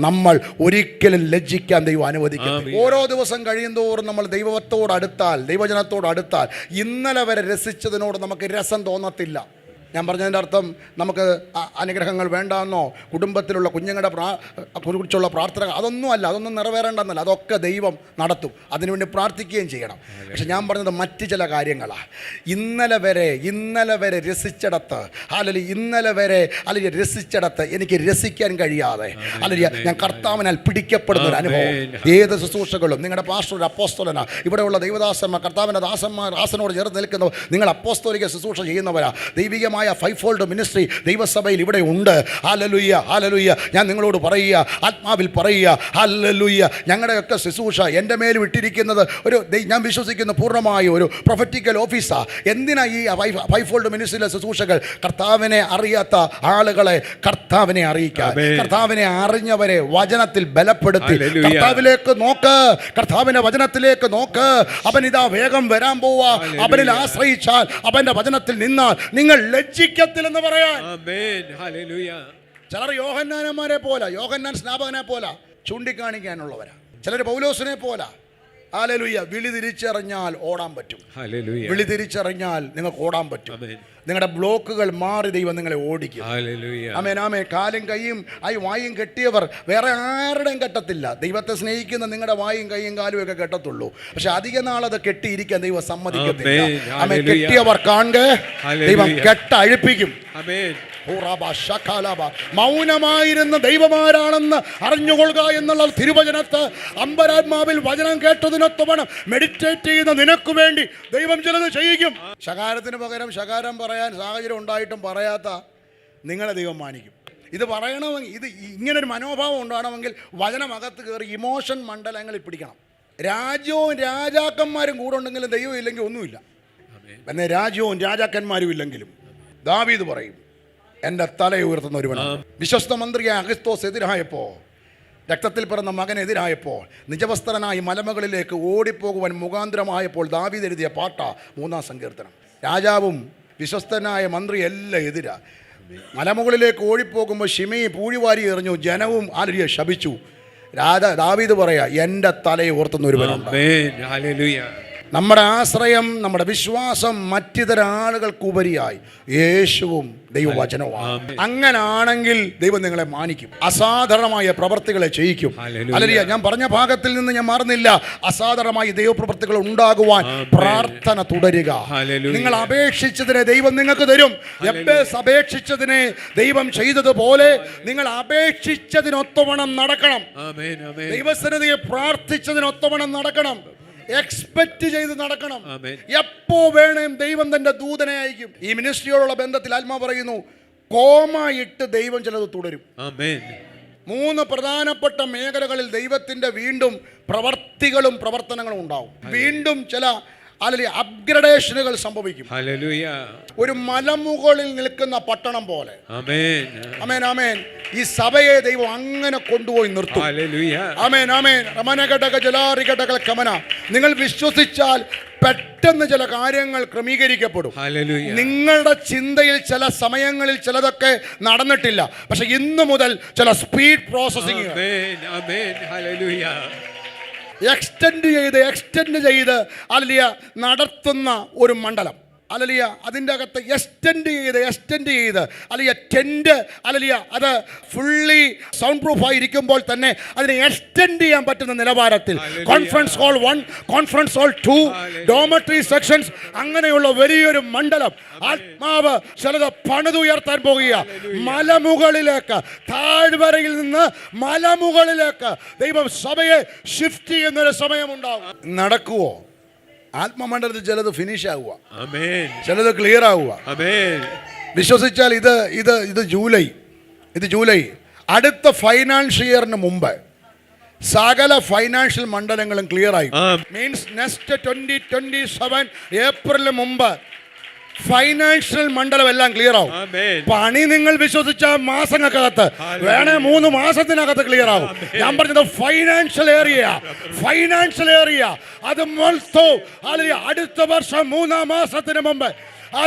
നമ്മൾ ഒരിക്കലും ലജ്ജിക്കാൻ ദൈവം അനുവദിക്കും. ഓരോ ദിവസം കഴിയുന്തോറും നമ്മൾ ദൈവത്തോട് അടുത്താൽ, ദൈവവചനത്തോട് അടുത്താൽ, ഇന്നലെ വരെ രസിച്ചതിനോട് നമുക്ക് രസം തോന്നത്തില്ല. ഞാൻ പറഞ്ഞതിൻ്റെ അർത്ഥം നമുക്ക് അനുഗ്രഹങ്ങൾ വേണ്ടാന്നോ, കുടുംബത്തിലുള്ള കുഞ്ഞുങ്ങളുടെ കുറിച്ചുള്ള പ്രാർത്ഥന അതൊന്നും അല്ല, അതൊന്നും നിറവേറേണ്ടെന്നല്ല. അതൊക്കെ ദൈവം നടത്തും, അതിനുവേണ്ടി പ്രാർത്ഥിക്കുകയും ചെയ്യണം. പക്ഷെ ഞാൻ പറഞ്ഞത് മറ്റ് ചില കാര്യങ്ങളാണ്. ഇന്നലെ വരെ രസിച്ചിടത്ത്, അല്ലെങ്കിൽ ഇന്നലെ വരെ അല്ലെങ്കിൽ രസിച്ചിടത്ത് എനിക്ക് രസിക്കാൻ കഴിയാതെ, അല്ലെങ്കിൽ ഞാൻ കർത്താവിനാൽ പിടിക്കപ്പെടുന്ന ഒരു അനുഭവം. ഏത് ശുശ്രൂഷകളും നിങ്ങളുടെ പാസ്റ്റർ ഒരു അപ്പോസ്തലനാ, ഇവിടെയുള്ള ദൈവദാസന്മാർ, കർത്താവിൻ്റെ ദാസനോട് ചേർന്ന് നിൽക്കുന്നവർ, നിങ്ങൾ അപ്പോസ്തലിക ശുശ്രൂഷ ചെയ്യുന്നവരാ. ദൈവികമായ 5-fold മിനിസ്ട്രി ദൈവസഭയിൽ ഇവിടെ ഉണ്ട്. Hallelujah, hallelujah. ഞാൻ നിങ്ങളോട് പറയുക, ആത്മാവിൽ പറയുക, ഹല്ലേലൂയ. ഞങ്ങളുടെയൊക്കെ ശുശ്രൂഷ എൻ്റെ മേലും ഇട്ടിരിക്കുന്നത് ഞാൻ വിശ്വസിക്കുന്ന പൂർണ്ണമായ ഒരു പ്രൊഫറ്റിക്കൽ ഓഫീസാ. എന്തിനാ ഈ 5-fold മിനിസ്ട്രിയിലെ ശുശ്രൂഷകൾ? കർത്താവിനെ അറിയാത്ത ആളുകളെ കർത്താവിനെ അറിയിക്കാൻ, കർത്താവിനെ അറിഞ്ഞവരെ വചനത്തിൽ ബലപ്പെടുത്തി കർത്താവിലേക്ക് നോക്ക്, കർത്താവിന്റെ വചനത്തിലേക്ക് നോക്ക്. അവൻ ഇതാ വേഗം വരാൻ പോവാ. അവനിൽ ആശ്രയിച്ചാൽ, അവന്റെ വചനത്തിൽ നിന്നാൽ നിങ്ങൾ ലജ്ജിക്കത്തില്ലെന്ന് പറയാൻ. ചിലർ യോഹന്നാനന്മാരെ പോലെ, യോഹന്നാൻ സ്നാപകനെ പോലെ ചൂണ്ടിക്കാണിക്കാനുള്ളവരാ. ചിലർ പൗലോസിനെ പോലെ. ഹല്ലേലൂയ. വിളി തിരിച്ചറിഞ്ഞാൽ ഓടാൻ പറ്റും. വിളി തിരിച്ചറിഞ്ഞാൽ നിങ്ങൾക്ക് ഓടാൻ പറ്റും. നിങ്ങളുടെ ബ്ലോക്കുകൾ മാറി ദൈവം നിങ്ങളെ ഓടിക്കും. ആമേൻ ആമേൻ. കാലും കൈയും വായും കെട്ടിയവർ വേറെ ആരുടെയും കെട്ടത്തില്ല. ദൈവത്തെ സ്നേഹിക്കുന്ന നിങ്ങളുടെ വായും കൈയും കാലും ഒക്കെ കെട്ടത്തുള്ളൂ. പക്ഷെ അധിക നാളത് കെട്ടിയിരിക്കാൻ ദൈവം സമ്മതിക്കത്തില്ല. ആമേൻ. കെട്ടിയവർ കാണുക, ദൈവം കെട്ടഴിപ്പിക്കും. മൗനമായിരുന്ന ദൈവമാരാണെന്ന് അറിഞ്ഞുകൊള്ളുക എന്നുള്ള തിരുവചനത്ത് അമ്പരാത്മാവിൽ വചനം കേട്ടതിനൊത്തവണ്ണം മെഡിറ്റേറ്റ് ചെയ്യുന്ന നിനക്ക് വേണ്ടി ദൈവം ചിലത് ചെയ്യിക്കും. ശകാരത്തിന് പകരം ശകാരം പറയാൻ സാഹചര്യം ഉണ്ടായിട്ടും പറയാത്ത നിങ്ങളെ ദൈവം മാനിക്കും. ഇത് പറയണമെങ്കിൽ, ഇത് ഇങ്ങനൊരു മനോഭാവം ഉണ്ടാകണമെങ്കിൽ വചനമകത്ത് കയറി ഇമോഷൻ മണ്ഡലങ്ങളിൽ പിടിക്കണം. രാജ്യവും രാജാക്കന്മാരും കൂടെ ഉണ്ടെങ്കിലും ദൈവം ഇല്ലെങ്കിൽ ഒന്നുമില്ല. പിന്നെ രാജ്യവും രാജാക്കന്മാരും ഇല്ലെങ്കിലും ദാവീദ് പറയും, എൻ്റെ തലയെ ഉയർത്തുന്ന ഒരുവനാണ്. വിശ്വസ്ത മന്ത്രിയായ അഗസ്തോസ് എതിരായപ്പോൾ, രക്തത്തിൽ പിറന്ന മകനെതിരായപ്പോൾ, നിജവസ്ത്രനായി മലമുകളിലേക്ക് ഓടിപ്പോകുവാൻ മുഖാന്തരമായപ്പോൾ ദാവീദ് എഴുതിയ പാട്ട 3-ാം സങ്കീർത്തനം. രാജാവും വിശ്വസ്തനായ മന്ത്രി എല്ലാം എതിരാ. മലമുകളിലേക്ക് ഓടിപ്പോകുമ്പോൾ ഷിമയി പൂഴിവാരി എറിഞ്ഞു, ജനവും ആലരിയെ ശപിച്ചു. ദാവീദ് പറയാ, എൻ്റെ തലയെ ഉയർത്തുന്ന ഒരുവനുണ്ട്. നമ്മുടെ ആശ്രയം, നമ്മുടെ വിശ്വാസം മറ്റിതര ആളുകൾക്കുപരിയായി യേശുവും ദൈവവചനവുമാണ്. അങ്ങനാണെങ്കിൽ ദൈവം നിങ്ങളെ മാനിക്കും, അസാധാരണമായ പ്രവർത്തികളെ ചെയ്യിക്കും. ഹല്ലേലൂയ. ഞാൻ പറഞ്ഞ ഭാഗത്തിൽ നിന്ന് ഞാൻ മാറുന്നില്ല. അസാധാരണമായ ദൈവപ്രവൃത്തികൾ ഉണ്ടാകുവാൻ പ്രാർത്ഥന തുടരുക. നിങ്ങൾ അപേക്ഷിച്ചതിനെ ദൈവം നിങ്ങൾക്ക് തരും. യബ്ബേസ് അപേക്ഷിച്ചതിനെ ദൈവം ചെയ്തതുപോലെ നിങ്ങൾ അപേക്ഷിച്ചതിനൊത്തവണ്ണം നടക്കണം. ദൈവസന്നിധിയെ പ്രാർത്ഥിച്ചതിനൊത്തവണ്ണം നടക്കണം. എക്സ്പെക്ട് ചെയ്ത് നടക്കണം. എപ്പോ വേണേലും ദൈവം തന്റെ ദൂതനെ അയക്കും. ഈ മിനിസ്ട്രിയോടുള്ള ബന്ധത്തിൽ ആത്മാവ് പറയുന്നു, കോമ ഇട്ട് ദൈവം ചിലത് തുടരും. 3 പ്രധാനപ്പെട്ട മേഖലകളിൽ ദൈവത്തിന്റെ വീണ്ടും പ്രവർത്തികളും പ്രവർത്തനങ്ങളും ഉണ്ടാവും. വീണ്ടും ചില അല്ലെങ്കിൽ അപ്ഗ്രഡേഷനുകൾ സംഭവിക്കും. ഹല്ലേലൂയ. ഒരു മലമുകളിൽ നിൽക്കുന്ന പട്ടണം പോലെ. ആമേൻ. ആമേൻ ആമേൻ. ഈ സഭയെ ദൈവം അങ്ങനെ കൊണ്ടുപോയി നിർത്തും. ഹല്ലേലൂയ. ആമേൻ ആമേൻ. റമനഘടക ജലാരിഘടക കമന. നിങ്ങൾ വിശ്വസിച്ചാൽ പെട്ടെന്ന് ചില കാര്യങ്ങൾ ക്രമീകരിക്കപ്പെടും. ഹല്ലേലൂയ. നിങ്ങളുടെ ചിന്തയിൽ ചില സമയങ്ങളിൽ ചിലതൊക്കെ നടന്നിട്ടില്ല, പക്ഷെ ഇന്നു മുതൽ ചില സ്പീഡ് പ്രോസസ്സിംഗ് എക്സ്റ്റെൻഡ് ചെയ്ത് അല്ലിയ നടത്തുന്ന ഒരു മണ്ഡലം. അലലിയ അതിൻ്റെ അകത്ത് എക്സ്റ്റെൻഡ് ചെയ്ത് അല്ലിയ ടെൻറ്റ് അലലിയ അത് ഫുള്ളി സൗണ്ട് പ്രൂഫ് ആയിരിക്കുമ്പോൾ തന്നെ അതിനെ എക്സ്റ്റെൻഡ് ചെയ്യാൻ പറ്റുന്ന നിലവാരത്തിൽ conference hall 1, conference hall 2, dormitory sections, അങ്ങനെയുള്ള വലിയൊരു മണ്ഡലം ആത്മാവ് ചിലത് പണിതുയർത്താൻ പോകുക. മലമുകളിലേക്ക്, താഴ്വരയിൽ നിന്ന് മലമുകളിലേക്ക് ദൈവം സഭയെ ഷിഫ്റ്റ് ചെയ്യുന്നൊരു സമയമുണ്ടാകും. നടക്കുവോ? ആത്മമണ്ഡലത്തിൽ ചിലത് ഫിനിഷ് ആവുക, ചിലത് ക്ലിയർ ആവുക. വിശ്വസിച്ചാൽ ഇത് ജൂലൈ അടുത്ത ഫൈനാൻഷ്യൽ ഇയറിന് മുമ്പ് സകല ഫൈനാൻഷ്യൽ മണ്ഡലങ്ങളും ക്ലിയർ ആയി. മീൻസ് നെക്സ്റ്റ് 2027 ഏപ്രിലിന് മുമ്പ് ഫൈനാൻഷ്യൽ മണ്ഡലം എല്ലാം ക്ലിയർ ആവും. പണി നിങ്ങൾ വിശ്വസിച്ച മാസങ്ങൾക്കകത്ത് വേണേ 3 മാസത്തിനകത്ത് ക്ലിയർ ആവും. ഞാൻ പറഞ്ഞത് ഫൈനാൻഷ്യൽ ഏരിയ അത് അടുത്ത വർഷം 3-ാം മാസത്തിന് മുമ്പ്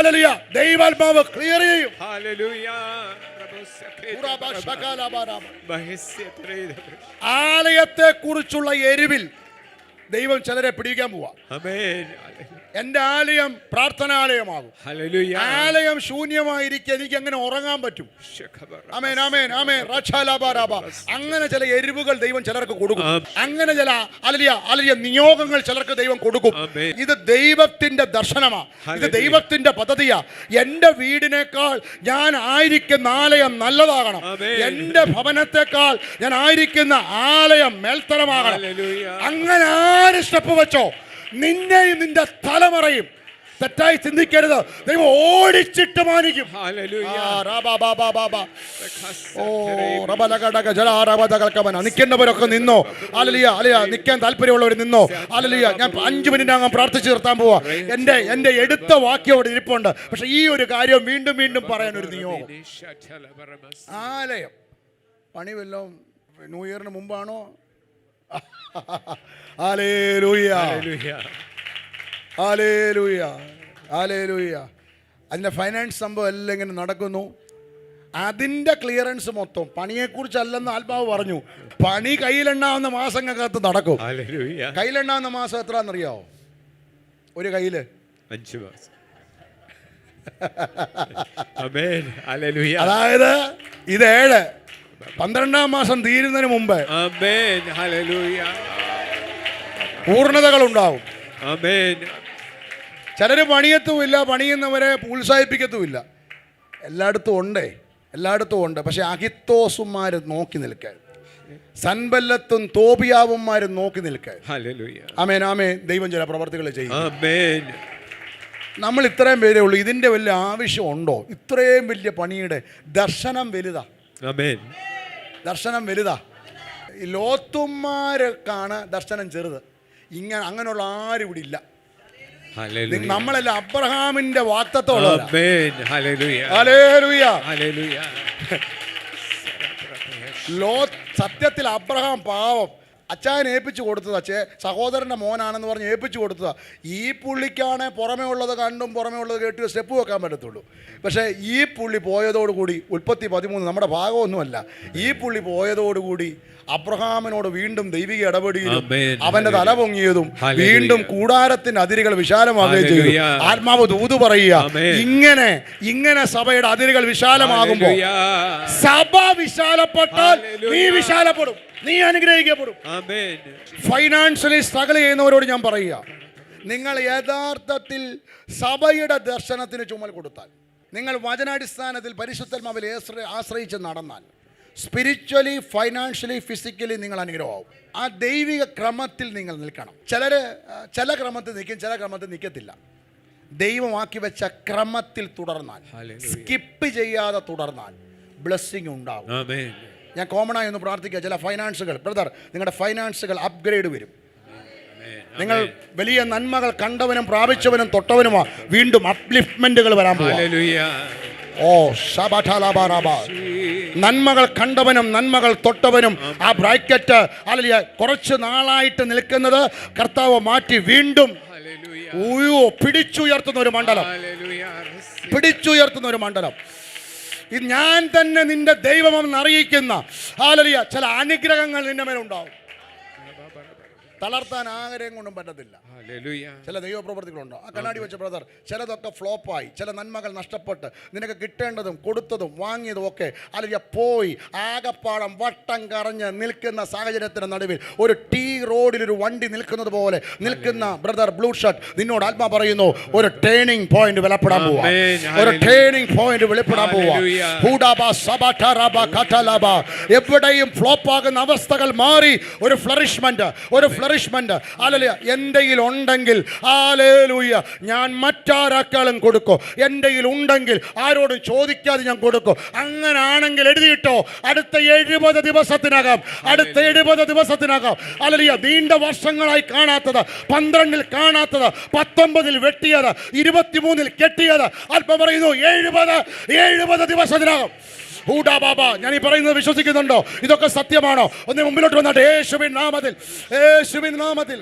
ദൈവാത്മാവ് ക്ലിയർ ചെയ്യും. ആലയത്തെ കുറിച്ചുള്ള എരിവിൽ ദൈവം ചിലരെ പിടിക്കാൻ പോവാ. എന്റെ ആലയം പ്രാർത്ഥനാലയമാകും. ആലയം ശൂന്യമായിരിക്കും, എനിക്ക് എങ്ങനെ ഉറങ്ങാൻ പറ്റും? ആമേൻ ആമേൻ ആമേൻ. അങ്ങനെ ചില എരിവുകൾ ദൈവം ചിലർക്ക് കൊടുക്കും. അങ്ങനെ ചില അലലിയ നിയോഗങ്ങൾ ചിലർക്ക് ദൈവം കൊടുക്കും. ഇത് ദൈവത്തിന്റെ ദർശനമാ, ഇത് ദൈവത്തിന്റെ പദ്ധതിയാ. എന്റെ വീടിനേക്കാൾ ഞാൻ ആയിരിക്കുന്ന ആലയം നല്ലതാകണം. എന്റെ ഭവനത്തെക്കാൾ ഞാൻ ആയിരിക്കുന്ന ആലയം മേൽത്തരമാകണം. അങ്ങനെ ആര് സ്റ്റെപ്പ് വെച്ചോ നിന്നെയും നിന്റെ തലമുറയും തെറ്റായി ചിന്തിക്കരുത്. ദൈവം ഓടിച്ചിട്ട് മാനിക്കും. നിൽക്കേണ്ടവരൊക്കെ നിന്നോ. നിൽക്കാൻ താല്പര്യമുള്ളവർ നിന്നോ. ഞാൻ 5 മിനിറ്റ് അങ്ങ് പ്രാർത്ഥിച്ചു നിർത്താൻ പോവാ. എന്റെ എടുത്ത വാക്യം അവിടെ ഇരിപ്പുണ്ട്, പക്ഷെ ഈ ഒരു കാര്യം വീണ്ടും പറയാൻ ഒരു നിയോഗം. ആലയം പണി വല്ലതും ന്യൂ ഇയറിന് മുമ്പാണോ? അതിൻ്റെ ഫൈനാൻസ് സംഭവം എല്ലാം ഇങ്ങനെ നടക്കുന്നു. അതിൻ്റെ ക്ലിയറൻസ് മൊത്തം പണിയെക്കുറിച്ചല്ലെന്ന് ആത്മാവ് പറഞ്ഞു. പണി കയ്യിലെണ്ണാവുന്ന മാസങ്ങൾക്കകത്ത് നടക്കും. കയ്യിലെണ്ണാവുന്ന മാസം എത്രയാണെന്നറിയാവോ? ഒരു കയ്യില് 5 മാസം. അതായത് ഇത് 7, 12-ാം മാസം തീരുന്നതിന് മുമ്പ് പൂർണ്ണതകൾ ഉണ്ടാവും. ചിലര് പണിയത്തുമില്ല, പണിയുന്നവരെ പ്രോത്സാഹിപ്പിക്കത്തുമില്ല. എല്ലായിടത്തും ഉണ്ട്. പക്ഷെ അഹിത്തോസുമാര് നോക്കി നിൽക്കാൻ, സൻബല്ലത്തും തോബിയാവുമാരും നോക്കി നിൽക്കാൻ. ആമേൻ ആമേൻ. ദൈവം ചില പ്രവർത്തികൾ ചെയ്യും. നമ്മൾ ഇത്രയും പേരേ ഉള്ളൂ. ഇതിന്റെ വലിയ ആവശ്യമുണ്ടോ? ഇത്രയും വലിയ പണിയുടെ ദർശനം വലുതാ. ദർശനം വലുതാ. ഈ ലോത്തുമാർക്കാണ് ദർശനം ചെറുത്. അങ്ങനെയുള്ള ആരും ഇവിടെ ഇല്ല. നമ്മളെല്ലാം അബ്രഹാമിന്റെ വാഗ്ദത്തമുള്ളവരാ. സത്യത്തിൽ അബ്രഹാം പാവം അച്ചായൻ ഏൽപ്പിച്ചു കൊടുത്തതാ. സഹോദരൻ്റെ മോനാണെന്ന് പറഞ്ഞ് ഏൽപ്പിച്ചു കൊടുത്തതാ. ഈ പുള്ളിക്കാണ് പുറമേ ഉള്ളത് കണ്ടും പുറമേ ഉള്ളത് കേട്ട് സ്റ്റെപ്പ് വെക്കാൻ പറ്റത്തുള്ളൂ. പക്ഷേ ഈ പുള്ളി പോയതോടുകൂടി, ഉൽപ്പത്തി 13 നമ്മുടെ ഭാഗമൊന്നുമല്ല, ഈ പുള്ളി പോയതോടുകൂടി അബ്രഹാമിനോട് വീണ്ടും ദൈവിക ഇടപെടുകയും അവന്റെ തല പൊങ്ങിയതും വീണ്ടും കൂടാരത്തിന്റെ അതിരുകൾ വിശാലമാകുകയും ചെയ്തു. ആത്മാവ് ദൂത് പറയുക, ഇങ്ങനെ സഭയുടെ അതിരുകൾ വിശാലമാകുമ്പോ സഭ വിശാലപ്പെട്ടാൽ നീ വിശാലപ്പെടും, നീ അനുഗ്രഹിക്കപ്പെടും. ഫൈനാൻഷ്യലി സ്ട്രഗിൾ ചെയ്യുന്നവരോട് ഞാൻ പറയുക, നിങ്ങൾ യഥാർത്ഥത്തിൽ സഭയുടെ ദർശനത്തിന് ചുമൽ കൊടുത്താൽ, നിങ്ങൾ വചനാടിസ്ഥാനത്തിൽ പരിശുദ്ധാത്മാവിൽ ആശ്രയിച്ച് നടന്നാൽ, സ്പിരിച്വലി, ഫൈനാൻഷ്യലി, ഫിസിക്കലി നിങ്ങൾ അനുഗ്രഹമാവും. ആ ദൈവിക ക്രമത്തിൽ നിങ്ങൾ നിൽക്കണം. ചില ക്രമത്തിൽ നിൽക്കും, ചില ക്രമത്തിൽ നിൽക്കത്തില്ല. ദൈവമാക്കി വെച്ച ക്രമത്തിൽ തുടർന്നാൽ, സ്കിപ്പ് ചെയ്യാതെ തുടർന്നാൽ ബ്ലെസ്സിങ് ഉണ്ടാവും. ഞാൻ കോമണായി ഒന്ന് പ്രാർത്ഥിക്കുക. ചില ഫൈനാൻസുകൾ, ബ്രദർ, നിങ്ങളുടെ ഫൈനാൻസുകൾ അപ്ഗ്രേഡ് വരും. നിങ്ങൾ വലിയ നന്മകൾ കണ്ടവനും പ്രാപിച്ചവനും തൊട്ടവനുമാ. വീണ്ടും അപ്ലിഫ്റ്റ്മെന്റുകൾ വരാൻ പോകും. ഓ ശബഠലബറബ. നന്മകൾ കണ്ടവനും നന്മകൾ തൊട്ടവനും ആ ബ്രാക്കറ്റ് അല്ലെങ്കിൽ കുറച്ച് നാളായിട്ട് നിൽക്കുന്നത് കർത്താവ് മാറ്റി വീണ്ടും പിടിച്ചുയർത്തുന്ന ഒരു മണ്ഡലം. പിടിച്ചുയർത്തുന്ന ഒരു മണ്ഡലം. ഇത് ഞാൻ തന്നെ നിന്റെ ദൈവമെന്ന് അറിയിക്കുന്ന ഹല്ലേലൂയ ചില അനുഗ്രഹങ്ങൾ നിന്റെ മേലുണ്ടാവും. തളർത്താൻ ആരെയും കൊണ്ടും പറ്റത്തില്ല. ചില ദൈവപ്രവർത്തികളുണ്ടോ? ആ കണ്ണാടി വെച്ച ബ്രദർ, ചിലതൊക്കെ ഫ്ലോപ്പായി, ചില നന്മകൾ നഷ്ടപ്പെട്ട് നിനക്ക് കിട്ടേണ്ടതും കൊടുത്തതും വാങ്ങിയതും ഒക്കെ അല്ലെങ്കിൽ പോയി ആകപ്പാടം വട്ടം കറഞ്ഞ് നിൽക്കുന്ന സാഹചര്യത്തിന് നടുവിൽ ഒരു ടീ റോഡിൽ ഒരു വണ്ടി നിൽക്കുന്നത് പോലെ നിൽക്കുന്ന ബ്രദർ ബ്ലൂ ഷർട്ട്, നിന്നോട് ആത്മാ പറയുന്നു ഒരു ടേണിംഗ് പോയിന്റ് വെളിപ്പെടാൻ പോവാ. ഒരു ടേണിംഗ് പോയിന്റ് വെളിപ്പെടാൻ പോവാ. എവിടെയും ഫ്ലോപ്പാകുന്ന അവസ്ഥകൾ മാറി ഒരു ഫ്ലറിഷ്മെന്റ്, ഒരു ഹല്ലേലൂയ എന്തെങ്കിലും ഉണ്ടെങ്കിൽ ഹല്ലേലൂയ ഞാൻ മറ്റാരാക്കാളും കൊടുക്കും. എന്തെങ്കിലും ഉണ്ടെങ്കിൽ ആരോടും ചോദിക്കാതെ ഞാൻ കൊടുക്കും. അങ്ങനാണെങ്കിൽ എഴുതിയിട്ടോ, അടുത്ത 70 ദിവസത്തിനകം ഹല്ലേലൂയ നീണ്ട വർഷങ്ങളായി കാണാത്തത്, 12 കാണാത്തത്, 19 വെട്ടിയത്, 23 കെട്ടിയത്, അല്പം പറയുന്നു 70 ദിവസത്തിനകം. ഞാൻ ഈ പറയുന്നത് വിശ്വസിക്കുന്നുണ്ടോ? ഇതൊക്കെ സത്യമാണോ? ഒന്ന് മുമ്പിലോട്ട് വന്നിട്ട് യേശുവിൻ നാമത്തിൽ, യേശുവിൻ നാമത്തിൽ.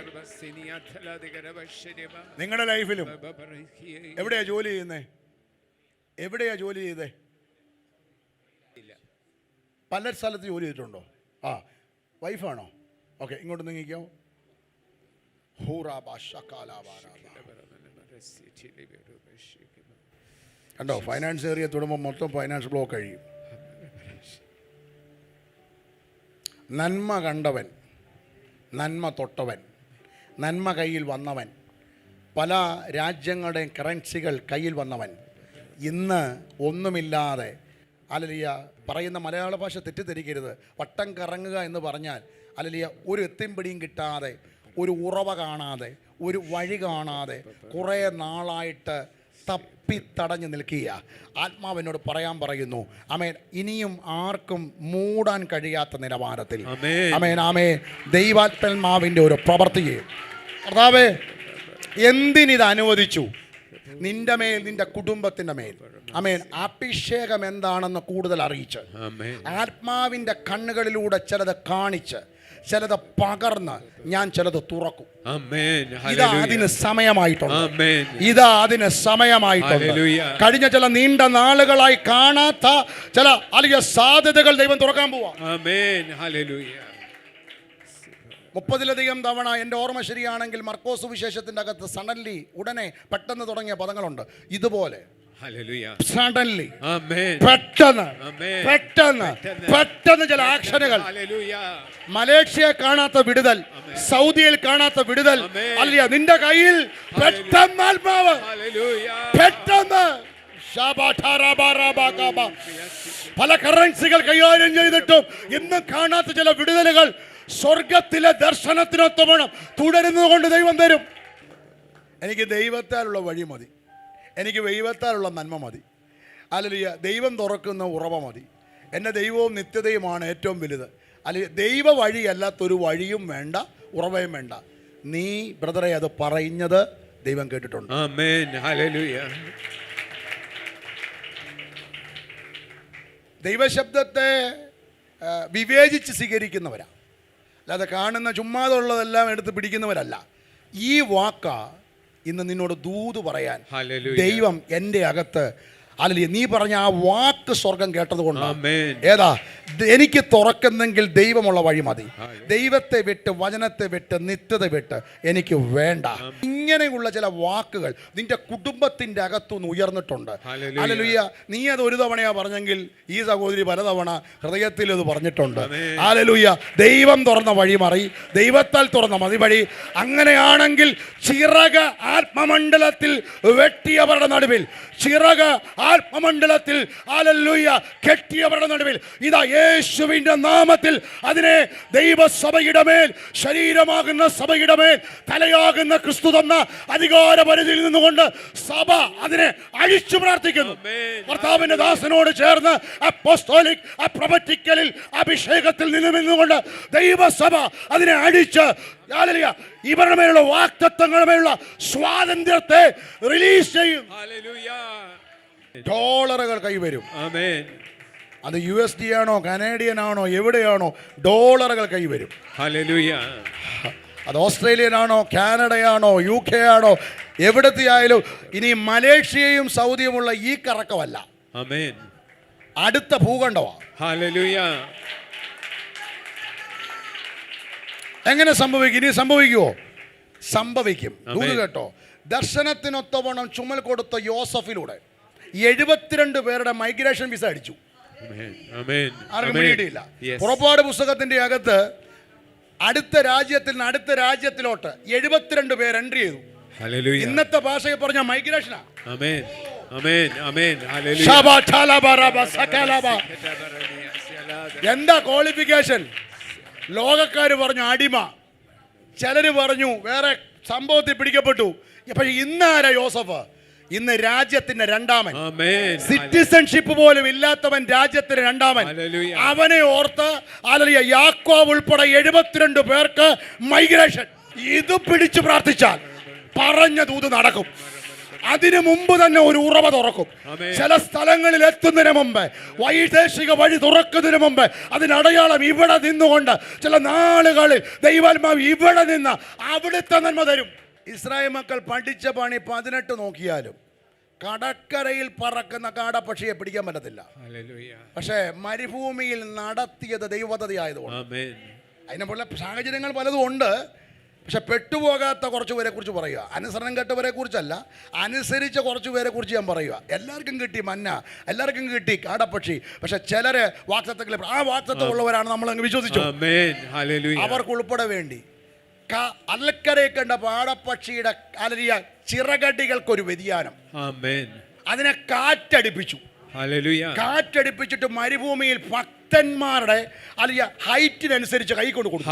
നിങ്ങളുടെ ലൈഫിലും എവിടെയാ ജോലി ചെയ്യുന്നേ? എവിടെയാ ജോലി ചെയ്തേ? പല സ്ഥലത്ത് ജോലി ചെയ്തിട്ടുണ്ടോ? ആ, വൈഫാണോ? ഓക്കെ, ഇങ്ങോട്ട് നീങ്ങിക്കോ. കണ്ടോ, ഫൈനാൻസ് ഏരിയ തൊടുമ്പോൾ മൊത്തം ഫൈനാൻസ് ബ്ലോക്ക് കഴിയും. നന്മ കണ്ടവൻ, നന്മ തൊട്ടവൻ, നന്മ കയ്യിൽ വന്നവൻ, പല രാജ്യങ്ങളുടെയും കറൻസികൾ കയ്യിൽ വന്നവൻ, ഇന്ന് ഒന്നുമില്ലാതെ ഹല്ലേലൂയ പറയുന്ന മലയാള ഭാഷ തെറ്റിദ്ധരിക്കരുത്. വട്ടം കറങ്ങുക എന്ന് പറഞ്ഞാൽ ഹല്ലേലൂയ ഒരു എത്തിയും പിടിയും കിട്ടാതെ, ഒരു ഉറവ കാണാതെ, ഒരു വഴി കാണാതെ കുറേ നാളായിട്ട് തപ്പിത്തടഞ്ഞു നിൽക്കുക. ആത്മാവിനോട് പറയാൻ പറയുന്നു, ആമേൻ, ഇനിയും ആർക്കും മൂടാൻ കഴിയാത്ത നിലവാരത്തിൽ ആമേൻ ആമേൻ ദൈവാത്മാവിൻ്റെ ഒരു പ്രവൃത്തിയെ കർത്താവേ എന്തിനിത് അനുവദിച്ചു? നിന്റെ മേൽ, നിന്റെ കുടുംബത്തിൻ്റെ മേൽ ആമേൻ അഭിഷേകം എന്താണെന്ന് കൂടുതൽ അറിയിച്ച്, ആത്മാവിൻ്റെ കണ്ണുകളിലൂടെ ചിലത് കാണിച്ച്, ചിലത് പകർന്ന് ഞാൻ ചിലത് തുറക്കും. ഇതാ അതിന് സമയമായിട്ടുണ്ട്. ഇതാ അതിന് സമയമായിട്ടുണ്ട്. കഴിഞ്ഞ ചില നീണ്ട നാളുകളായി കാണാത്ത ചില അല്ലെങ്കിൽ സാധ്യതകൾ ദൈവം തുറക്കാൻ പോവാ. 30-ലധികം തവണ എൻ്റെ ഓർമ്മ ശരിയാണെങ്കിൽ മർക്കോസ് സുവിശേഷത്തിൻ്റെ അകത്ത് സഡൻലി, ഉടനെ, പെട്ടെന്ന് തുടങ്ങിയ പദങ്ങളുണ്ട്. ഇതുപോലെ സഡൻലി, പെട്ടെന്ന് ചില ആക്ഷനുകൾ. മലേഷ്യ കാണാത്ത വിടുതൽ, സൗദിയിൽ കാണാത്ത വിടുതൽ, അല്ല നിന്റെ കയ്യിൽ പെട്ടെന്ന് ആത്മാവ്, പെട്ടെന്ന് പല കറൻസികൾ കൈകാര്യം ചെയ്തിട്ടും ഇന്നും കാണാത്ത ചില വിടുതലുകൾ സ്വർഗത്തിലെ ദർശനത്തിനൊത്തവണ്ണം തുടരുന്നത് കൊണ്ട് ദൈവം തരും. എനിക്ക് ദൈവത്താലുള്ള വഴി മതി, എനിക്ക് ദൈവത്താലുള്ള നന്മ മതി. ഹല്ലേലൂയ ദൈവം തുറക്കുന്ന ഉറവ മതി. എൻ്റെ ദൈവവും നിത്യതയുമാണ് ഏറ്റവും വലുത്. അല്ലെങ്കിൽ ദൈവ വഴിയല്ലാത്തൊരു വഴിയും വേണ്ട, ഉറവയും വേണ്ട. നീ ബ്രദറെ അത് പറയുന്നത് ദൈവം കേട്ടിട്ടുണ്ട്. ആമേൻ, ഹല്ലേലൂയ. ദൈവശബ്ദത്തെ വിവേചിച്ച് സ്വീകരിക്കുന്നവരാ, അല്ലാതെ കാണുന്ന ചുമ്മാതുള്ളതെല്ലാം എടുത്ത് പിടിക്കുന്നവരല്ല. ഈ വാക്ക ഇന്ന് നിന്നോട് ദൂത് പറയാൻ ദൈവം എൻ്റെ അകത്ത്, അല്ലെങ്കിൽ നീ പറഞ്ഞ ആ വാക്ക് സ്വർഗം കേട്ടത് കൊണ്ടാണ്. ഏതാ? എനിക്ക് തുറക്കുന്നെങ്കിൽ ദൈവമുള്ള വഴി മതി. ദൈവത്തെ വിട്ട്, വചനത്തെ വിട്ട്, നിത്യത വിട്ട് എനിക്ക് വേണ്ട. ഇങ്ങനെയുള്ള ചില വാക്കുകൾ നിന്റെ കുടുംബത്തിൻ്റെ അകത്തുനിന്ന് ഉയർന്നിട്ടുണ്ട്. ഹല്ലേലൂയ. നീ അത് ഒരു തവണയാ പറഞ്ഞെങ്കിൽ ഈ സഹോദരി പലതവണ ഹൃദയത്തിൽ അത് പറഞ്ഞിട്ടുണ്ട്. ഹല്ലേലൂയ. ദൈവം തുറന്ന വഴി മാറി, ദൈവത്താൽ തുറന്ന മതി വഴി. അങ്ങനെയാണെങ്കിൽ ചിറക് ആത്മമണ്ഡലത്തിൽ വെട്ടിയവരുടെ നടുവിൽ, ചിറക് ആത്മമണ്ഡലത്തിൽ ഹല്ലേലൂയ കെട്ടിയവരുടെ നടുവിൽ ഇതാ യേശുവിന്റെ നാമത്തിൽ അതിനെ ദൈവസഭയുടെ മേൽ, ശരീരമാകുന്ന സഭയുടെ മേൽ, തലയാകുന്ന ക്രിസ്തു തന്ന അധികാര പരിധിയിൽ നിന്നുകൊണ്ട് സഭ അതിനെ അഴിച്ചു പ്രാർത്ഥിക്കുന്നു. കർത്താവിന്റെ ദാസനോട് ചേർന്ന് അപ്പോസ്തോലിക് പ്രൊഫറ്റിക്കലിൽ അഭിഷേകത്തിൽ നിന്നുകൊണ്ട് ദൈവസഭ അതിനെ അഴിച്ച് ഇവരുടെ മേലുള്ള വാഗ്ദത്തങ്ങളുടെ മേലുള്ള സ്വാതന്ത്ര്യത്തെ റിലീസ് ചെയ്യും. ഡോളറുകൾ കൈവരും. അത് USD ആണോ കനേഡിയൻ ആണോ എവിടെയാണോ ഡോളറുകൾ കൈവരും. അത് ഓസ്ട്രേലിയൻ ആണോ കാനഡയാണോ UK ആണോ എവിടത്തെ ആയാലും ഇനി മലേഷ്യയും സൗദിയുമുള്ള ഈ കറക്കമല്ല, അടുത്ത ഭൂഖണ്ഡമാ. എങ്ങനെ സംഭവിക്കും? ഇനി സംഭവിക്കുമോ? സംഭവിക്കും. കേട്ടോ, ദർശനത്തിനൊത്തവണ്ണം ചുമൽ കൊടുത്ത യോസഫിലൂടെ 72 പേരുടെ മൈഗ്രേഷൻ വിസ അടിച്ചു. ആർക്കും പിടിയില്ല. പുറപ്പാട് പുസ്തകത്തിന്റെ അകത്ത് അടുത്ത രാജ്യത്തിൽ നിന്ന് അടുത്ത രാജ്യത്തിലോട്ട് 72 പേർ എൻട്രി ചെയ്തു. ഇന്നത്തെ ഭാഷയിൽ പറഞ്ഞ മൈഗ്രേഷനാ. എന്താ ക്വാളിഫിക്കേഷൻ? ലോകക്കാര് പറഞ്ഞു അടിമ, ചിലര് പറഞ്ഞു വേറെ സംഭവത്തിൽ പിടിക്കപ്പെട്ടു. പക്ഷെ ഇന്നാരാ യോസഫ്? ഇന്ന് രാജ്യത്തിന്റെ രണ്ടാമൻ, സിറ്റിസൺഷിപ്പ് പോലും ഇല്ലാത്തവൻ രാജ്യത്തിന്റെ രണ്ടാമൻ. അവനെ ഓർത്ത് യാക്കോബ് ഉൾപ്പെടെ 72 പേർക്ക് മൈഗ്രേഷൻ. ഇത് പിടിച്ചു പ്രാർത്ഥിച്ചാൽ പറഞ്ഞ ദൂത് നടക്കും. അതിനു മുമ്പ് തന്നെ ഒരു ഉറവ തുറക്കും. ചില സ്ഥലങ്ങളിൽ എത്തുന്നതിന് മുമ്പ്, വൈദേശിക വഴി തുറക്കുന്നതിന് മുമ്പ് അതിനടയാളം ഇവിടെ നിന്നുകൊണ്ട് ചില നാളുകളിൽ ദൈവാത്മാവ് ഇവിടെ നിന്ന് അവിടുത്തെ നന്മ തരും. ഇസ്രായേൽ മക്കൾ പഠിച്ച പണി 18 നോക്കിയാലും കടക്കരയിൽ പറക്കുന്ന കാടപ്പക്ഷിയെ പിടിക്കാൻ പറ്റത്തില്ല. പക്ഷേ മരുഭൂമിയിൽ നടത്തിയത് ദൈവപദ്ധതി ആയതുകൊണ്ട് അതിനെപ്പോലെ സാഹചര്യങ്ങൾ പലതും ഉണ്ട്. പക്ഷെ പെട്ടുപോകാത്ത കുറച്ച് പേരെ കുറിച്ച് പറയുക, അനുസരണം കെട്ടവരെ കുറിച്ചല്ല, അനുസരിച്ച കുറച്ച് പേരെ കുറിച്ച് ഞാൻ പറയുക. എല്ലാവർക്കും കിട്ടി മന്ന, എല്ലാവർക്കും കിട്ടി കാടപ്പക്ഷി. പക്ഷെ ചിലര് വാക്തത്വത്തിൽ ആ വാക്തത്വം ഉള്ളവരാണ് നമ്മൾ അങ്ങ് വിശ്വസിച്ചു. അവർക്ക് ഉൾപ്പെടെ വേണ്ടി അലക്കരയെ കണ്ട പാടപ്പക്ഷിയുടെ ചിറകടികൾക്കൊരു വ്യതിയാനം, അതിനെ കാറ്റടിപ്പിച്ചു. കാറ്റടിപ്പിച്ചിട്ട് മരുഭൂമിയിൽ ഭക്തന്മാരുടെ ഹൈറ്റിനനുസരിച്ച് കൈകൊണ്ട് കൊടുത്തു.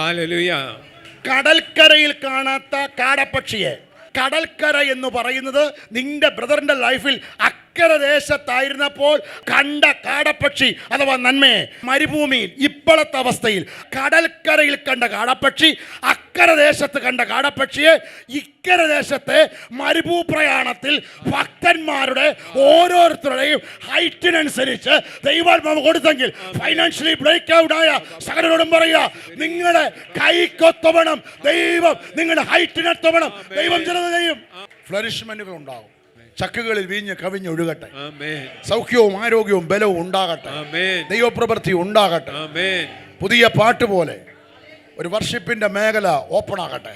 കടൽക്കരയിൽ കാണാത്ത കാടപ്പക്ഷിയെ, കടൽക്കര എന്ന് പറയുന്നത് നിന്റെ ബ്രദറിന്റെ ലൈഫിൽ അക്കരദേശത്തായിരുന്നപ്പോൾ കണ്ട കാടപ്പക്ഷി അഥവാ നന്മയെ മരുഭൂമിയിൽ ഇപ്പോഴത്തെ അവസ്ഥയിൽ കടൽക്കരയിൽ കണ്ട കാടപ്പക്ഷി, അക്കരദേശത്ത് കണ്ട കാടപ്പക്ഷിയെ ഇക്കരദേശത്തെ മരുഭൂപ്രയാണത്തിൽ ഭക്തന്മാരുടെ ഓരോരുത്തരുടെയും ഹൈറ്റിനനുസരിച്ച് ദൈവാത്മാവ് കൊടുത്തെങ്കിൽ ഫൈനാൻഷ്യലി ബ്രേക്ക് ഔട്ട് ആയ സകലരോടും പറയുക, നിങ്ങളുടെ കൈക്കൊത്തവണം ദൈവം, നിങ്ങളുടെ ഹൈറ്റിനെത്തവണം ദൈവം ചിലത് ചെയ്യും. ഫ്ലറിഷ്മെന്റുകൾ ഉണ്ടാകും. ചക്കുകളിൽ വീഞ്ഞ് കവിഞ്ഞൊഴുകട്ടെ. സൗഖ്യവും ആരോഗ്യവും ബലവും ഉണ്ടാകട്ടെ. ദൈവപ്രവൃത്തി ഉണ്ടാകട്ടെ. പുതിയ പാട്ട് പോലെ ഒരു വർഷിപ്പിന്റെ മേഖല ഓപ്പൺ ആകട്ടെ.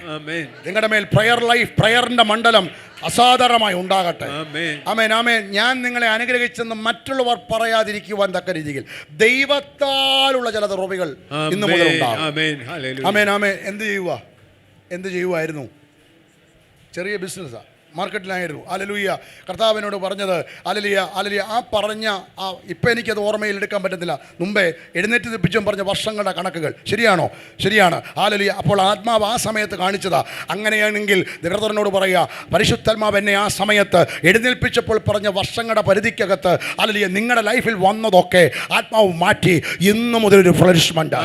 നിങ്ങളുടെ മേൽ പ്രയർ ലൈഫ്, പ്രയറിന്റെ മണ്ഡലം അസാധാരണമായി ഉണ്ടാകട്ടെ. ആമേൻ, ആമേൻ. ഞാൻ നിങ്ങളെ അനുഗ്രഹിച്ചെന്ന് മറ്റുള്ളവർ പറയാതിരിക്കുവാൻ തക്ക രീതിയിൽ ദൈവത്താലുള്ള ചില തുറവികൾ ഇന്ന് മുതൽ ഉണ്ടാകും. ആമേൻ, ആമേൻ. എന്ത് ചെയ്യുവായിരുന്നു? ചെറിയ ബിസിനസ്സാണ്, മാർക്കറ്റിലായിരുന്നു. ഹല്ലേലൂയ. കർത്താവിനോട് പറഞ്ഞത് ഹല്ലേലൂയ. ആ പറഞ്ഞ ഇപ്പം എനിക്കത് ഓർമ്മയിൽ എടുക്കാൻ പറ്റത്തില്ല. മുമ്പേ എഴുന്നേറ്റ് തിപ്പിച്ചും പറഞ്ഞ വർഷങ്ങളുടെ കണക്കുകൾ ശരിയാണോ? ശരിയാണ്. ഹല്ലേലൂയ. അപ്പോൾ ആത്മാവ് ആ സമയത്ത് കാണിച്ചതാ. അങ്ങനെയാണെങ്കിൽ ബ്രദറിനോട് പറയുക, പരിശുദ്ധാത്മാവ് എന്നെ ആ സമയത്ത് എഴുന്നേൽപ്പിച്ചപ്പോൾ പറഞ്ഞ വർഷങ്ങളുടെ പരിധിക്കകത്ത് ഹല്ലേലൂയ നിങ്ങളുടെ ലൈഫിൽ വന്നതൊക്കെ ആത്മാവ് മാറ്റി ഇന്നു മുതലൊരു ഫ്ലറിഷ്മെന്റ്,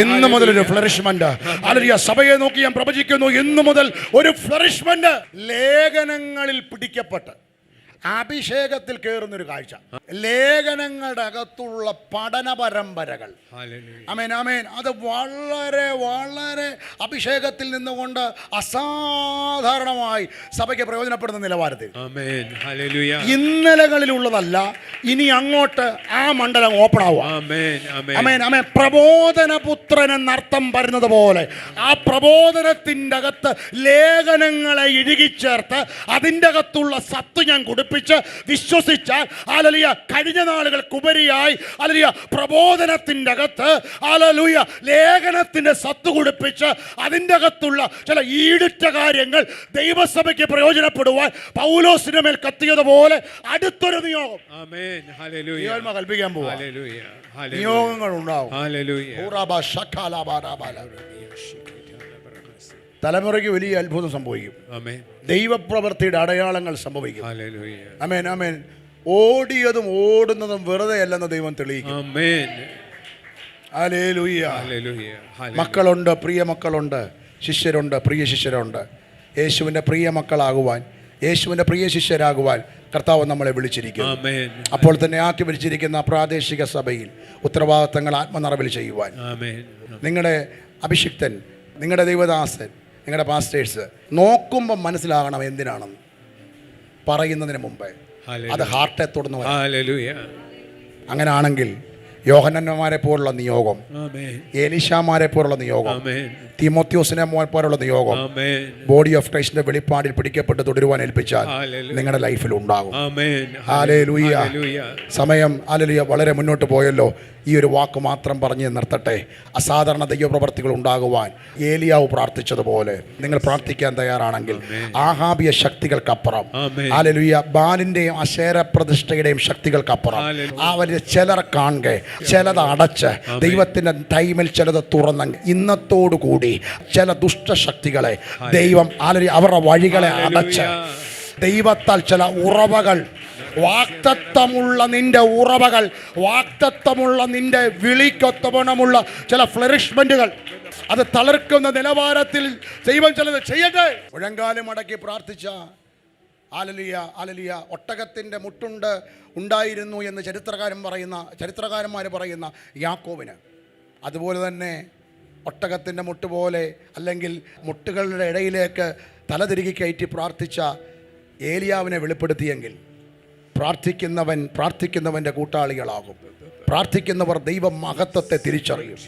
ഇന്നു മുതലൊരു ഫ്ലറിഷ്മെന്റ്. ഹല്ലേലൂയ. സഭയെ നോക്കി ഞാൻ പ്രവചിക്കുന്നു, ഇന്നു മുതൽ ഒരു ഫ്ലറിഷ്മെന്റ്. ലേഖനങ്ങളിൽ പിടിക്കപ്പെട്ട് അഭിഷേകത്തിൽ കയറുന്നൊരു കാഴ്ച, ലേഖനങ്ങളുടെ അകത്തുള്ള പഠന പരമ്പരകൾ. ആമേൻ, ആമേൻ. അത് വളരെ വളരെ അഭിഷേകത്തിൽ നിന്നുകൊണ്ട് അസാധാരണമായി സഭയ്ക്ക് പ്രയോജനപ്പെടുന്ന നിലവാരത്തിൽ ഇന്നലകളിലുള്ളതല്ല, ഇനി അങ്ങോട്ട് ആ മണ്ഡലം ഓപ്പൺ ആവുക. ആമേൻ, ആമേൻ. പ്രബോധനപുത്രൻ എന്നർത്ഥം വരുന്നത് പോലെ ആ പ്രബോധനത്തിൻ്റെ അകത്ത് ലേഖനങ്ങളെ ഇഴുകിച്ചേർത്ത് അതിൻ്റെ അകത്തുള്ള സത്ത് ഞാൻ കുടിപ്പിച്ച് വിശ്വസിച്ചാൽ ഹല്ലേലൂയ കഴിഞ്ഞ നാളുകൾക്കുപരിയായി ഹല്ലേലൂയ പ്രബോധനത്തിൻ്റെ അകത്ത് ഹല്ലേലൂയ ലേഖനത്തിൻ്റെ സത്ത് കുടിപ്പിച്ച് അതിൻ്റെ അകത്തുള്ള ചില ഈടുറ്റ കാര്യങ്ങൾ ദൈവസഭയ്ക്ക് പ്രയോജനപ്പെടുവാൻ പൗലോസിന്റെ മേൽ കത്തിയതുപോലെ അടുത്തൊരു നിയോഗം കൽപ്പിക്കാൻ പോവാ. നിയോഗങ്ങൾ ഉണ്ടാവും. തലമുറയ്ക്ക് വലിയ അത്ഭുതം സംഭവിക്കും. ദൈവപ്രവൃത്തിയുടെ അടയാളങ്ങൾ സംഭവിക്കും. ആമേൻ ആമേൻ. ഓടിയതും ഓടുന്നതും വെറുതെ അല്ലെന്ന് ദൈവം തെളിയിക്കും. ഹല്ലേലൂയ. മക്കളുണ്ട്, പ്രിയ മക്കളുണ്ട്, ശിഷ്യരുണ്ട്, പ്രിയ ശിഷ്യരുണ്ട്. യേശുവിൻ്റെ പ്രിയ മക്കളാകുവാൻ, യേശുവിൻ്റെ പ്രിയ ശിഷ്യരാകുവാൻ കർത്താവ് നമ്മളെ വിളിച്ചിരിക്കുന്നു. അപ്പോൾ തന്നെ ആക്കി വിളിച്ചിരിക്കുന്ന പ്രാദേശിക സഭയിൽ ഉത്തരവാദിത്തങ്ങൾ ആത്മനിറവിൽ ചെയ്യുവാൻ നിങ്ങളുടെ അഭിഷിക്തൻ, നിങ്ങളുടെ ദൈവദാസൻ, നിങ്ങളുടെ പാസ്റ്റേഴ്സ് നോക്കുമ്പോൾ മനസ്സിലാകണം എന്തിനാണെന്ന് പറയുന്നതിന് മുമ്പേ അത് ഹാർട്ടെ തുടർന്ന്. അങ്ങനെ ആണെങ്കിൽ യോഹന്നന്മാരെ പോലുള്ള നിയോഗം, ഏലീശാമാരെ പോലുള്ള നിയോഗം, തീമോത്യോസിനെ പോലുള്ള നിയോഗം ബോഡി ഓഫ് ക്രൈസ്റ്റിന്റെ വെളിപ്പാടിൽ പിടിക്കപ്പെട്ട് തുടരുവാൻ ഏൽപ്പിച്ചാൽ നിങ്ങളുടെ ലൈഫിൽ ഉണ്ടാകും. ഹല്ലേലൂയ. സമയം ഹല്ലേലൂയ വളരെ മുന്നോട്ട് പോയല്ലോ. ഈ ഒരു വാക്ക് മാത്രം പറഞ്ഞ് നിർത്തട്ടെ. അസാധാരണ ദൈവപ്രവർത്തികൾ ഉണ്ടാകുവാൻ ഏലിയാവ് പ്രാർത്ഥിച്ചതുപോലെ നിങ്ങൾ പ്രാർത്ഥിക്കാൻ തയ്യാറാണെങ്കിൽ ആഹാബിയ ശക്തികൾക്കപ്പുറം ഹല്ലേലൂയ ബാലിന്റെയും അശേര പ്രതിഷ്ഠയുടെയും ശക്തികൾക്കപ്പുറം അവര് ചിലർ കാണുക, ചിലത് അടച്ച് ദൈവത്തിന്റെ ടൈമിൽ ചിലത് തുറന്ന് ഇന്നത്തോടു കൂടി ചില ദുഷ്ടശക്തികളെ ദൈവം അവരുടെ വഴികളെ അടച്ച് ദൈവത്താൽ ചില ഉറവകൾ, വാക്തത്വമുള്ള നിന്റെ ഉറവകൾ, വാക്തത്വമുള്ള നിന്റെ വിളിക്കൊത്തവണമുള്ള ചില ഫ്ലറിഷ്മെന്റുകൾ അത് തളർക്കുന്ന നിലവാരത്തിൽ ദൈവം ചിലത് ചെയ്യട്ടെ. മുഴങ്കാലം അടക്കി പ്രാർത്ഥിച്ച ഹല്ലേലൂയ ഒട്ടകത്തിൻ്റെ മുട്ടുണ്ട് ഉണ്ടായിരുന്നു എന്ന് ചരിത്രകാരന്മാർ പറയുന്ന യാക്കോബിന്, അതുപോലെ തന്നെ ഒട്ടകത്തിൻ്റെ മുട്ട് പോലെ അല്ലെങ്കിൽ മുട്ടുകളുടെ ഇടയിലേക്ക് തലതിരികെ കയറ്റി പ്രാർത്ഥിച്ച ഏലിയാവിനെ വെളിപ്പെടുത്തിയെങ്കിൽ പ്രാർത്ഥിക്കുന്നവൻ്റെ കൂട്ടാളികളാകും. പ്രാർത്ഥിക്കുന്നവർ ദൈവ മഹത്വത്തെ തിരിച്ചറിയും,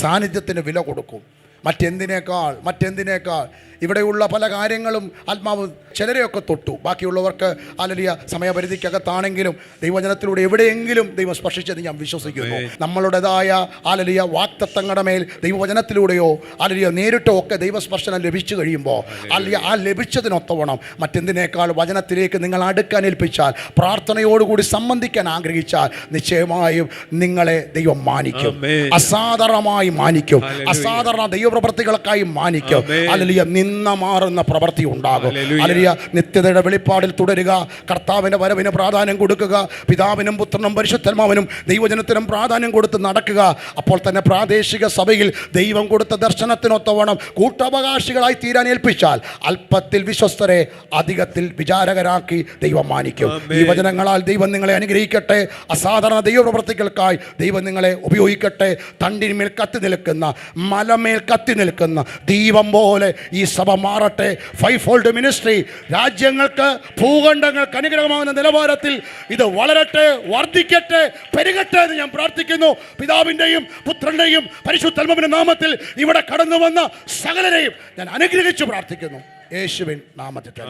സാന്നിധ്യത്തിന് വില കൊടുക്കും. മറ്റെന്തിനേക്കാൾ ഇവിടെയുള്ള പല കാര്യങ്ങളും ആത്മാവ് ചിലരെയൊക്കെ തൊട്ടു. ബാക്കിയുള്ളവർക്ക് ഹല്ലേലൂയ സമയപരിധിക്കകത്താണെങ്കിലും ദൈവജനത്തിലൂടെ എവിടെയെങ്കിലും ദൈവം സ്പർശിച്ചത് ഞാൻ വിശ്വസിക്കുന്നു. നമ്മളുടേതായ ഹല്ലേലൂയ വാക്തത്വങ്ങളുടെ മേൽ ദൈവവചനത്തിലൂടെയോ ഹല്ലേലൂയ നേരിട്ടോ ഒക്കെ ദൈവസ്പർശനം ലഭിച്ചു കഴിയുമ്പോൾ ഹല്ലേലൂയ ആ ലഭിച്ചതിനൊത്തവണ്ണം മറ്റെന്തിനേക്കാൾ വചനത്തിലേക്ക് നിങ്ങൾ അടുക്കാൻ ഏൽപ്പിച്ചാൽ, പ്രാർത്ഥനയോടുകൂടി സംബന്ധിക്കാൻ ആഗ്രഹിച്ചാൽ നിശ്ചയമായും നിങ്ങളെ ദൈവം മാനിക്കും, അസാധാരണമായി മാനിക്കും, അസാധാരണ ദൈവപ്രവൃത്തികൾക്കായി മാനിക്കും. ഹല്ലേലൂയ നിന്ന മാറുന്ന പ്രവൃത്തി ഉണ്ടാകും. ഹല്ലേലൂയ നിത്യതയുടെ വെളിപ്പാടിൽ തുടരുക, കർത്താവിൻ്റെ വരവിന് പ്രാധാന്യം കൊടുക്കുക, പിതാവിനും പുത്രനും പരിശുദ്ധാത്മാവിനും ദൈവജനത്തിനും പ്രാധാന്യം കൊടുത്ത് നടക്കുക. അപ്പോൾ തന്നെ പ്രാദേശിക സഭയിൽ ദൈവം കൊടുത്ത ദർശനത്തിനൊത്തവണ്ണം കൂട്ടവകാശികളായി തീരാൻ ഏൽപ്പിച്ചാൽ അല്പത്തിൽ വിശ്വസ്തരെ അധികത്തിൽ വിചാരകരാക്കി ദൈവം മാനിക്കും. ഈ വചനങ്ങളാൽ ദൈവം നിങ്ങളെ അനുഗ്രഹിക്കട്ടെ. അസാധാരണ ദൈവപ്രവൃത്തികൾക്കായി ദൈവം നിങ്ങളെ ഉപയോഗിക്കട്ടെ. തണ്ടിന്മേൽ കത്തി നിൽക്കുന്ന, മലമേൽ കത്തി നിൽക്കുന്ന ദീപം പോലെ ഈ സഭ മാറട്ടെ. 5-fold മിനിസ്ട്രി രാജ്യങ്ങൾക്ക്, ഭൂഖണ്ഡങ്ങൾക്ക് അനുഗ്രഹമാകുന്ന നിലവാരത്തിൽ ഇത് വളരട്ടെ, വർദ്ധിക്കട്ടെ, പെരുകട്ടെ എന്ന് ഞാൻ പ്രാർത്ഥിക്കുന്നു. പിതാവിൻ്റെയും പുത്രൻ്റെയും പരിശുദ്ധാത്മാവിന്റെ നാമത്തിൽ ഇവിടെ കടന്നു വന്ന സകലരെയും ഞാൻ അനുഗ്രഹിച്ചു പ്രാർത്ഥിക്കുന്നു. യേശുവിൻ നാമത്തിൽ.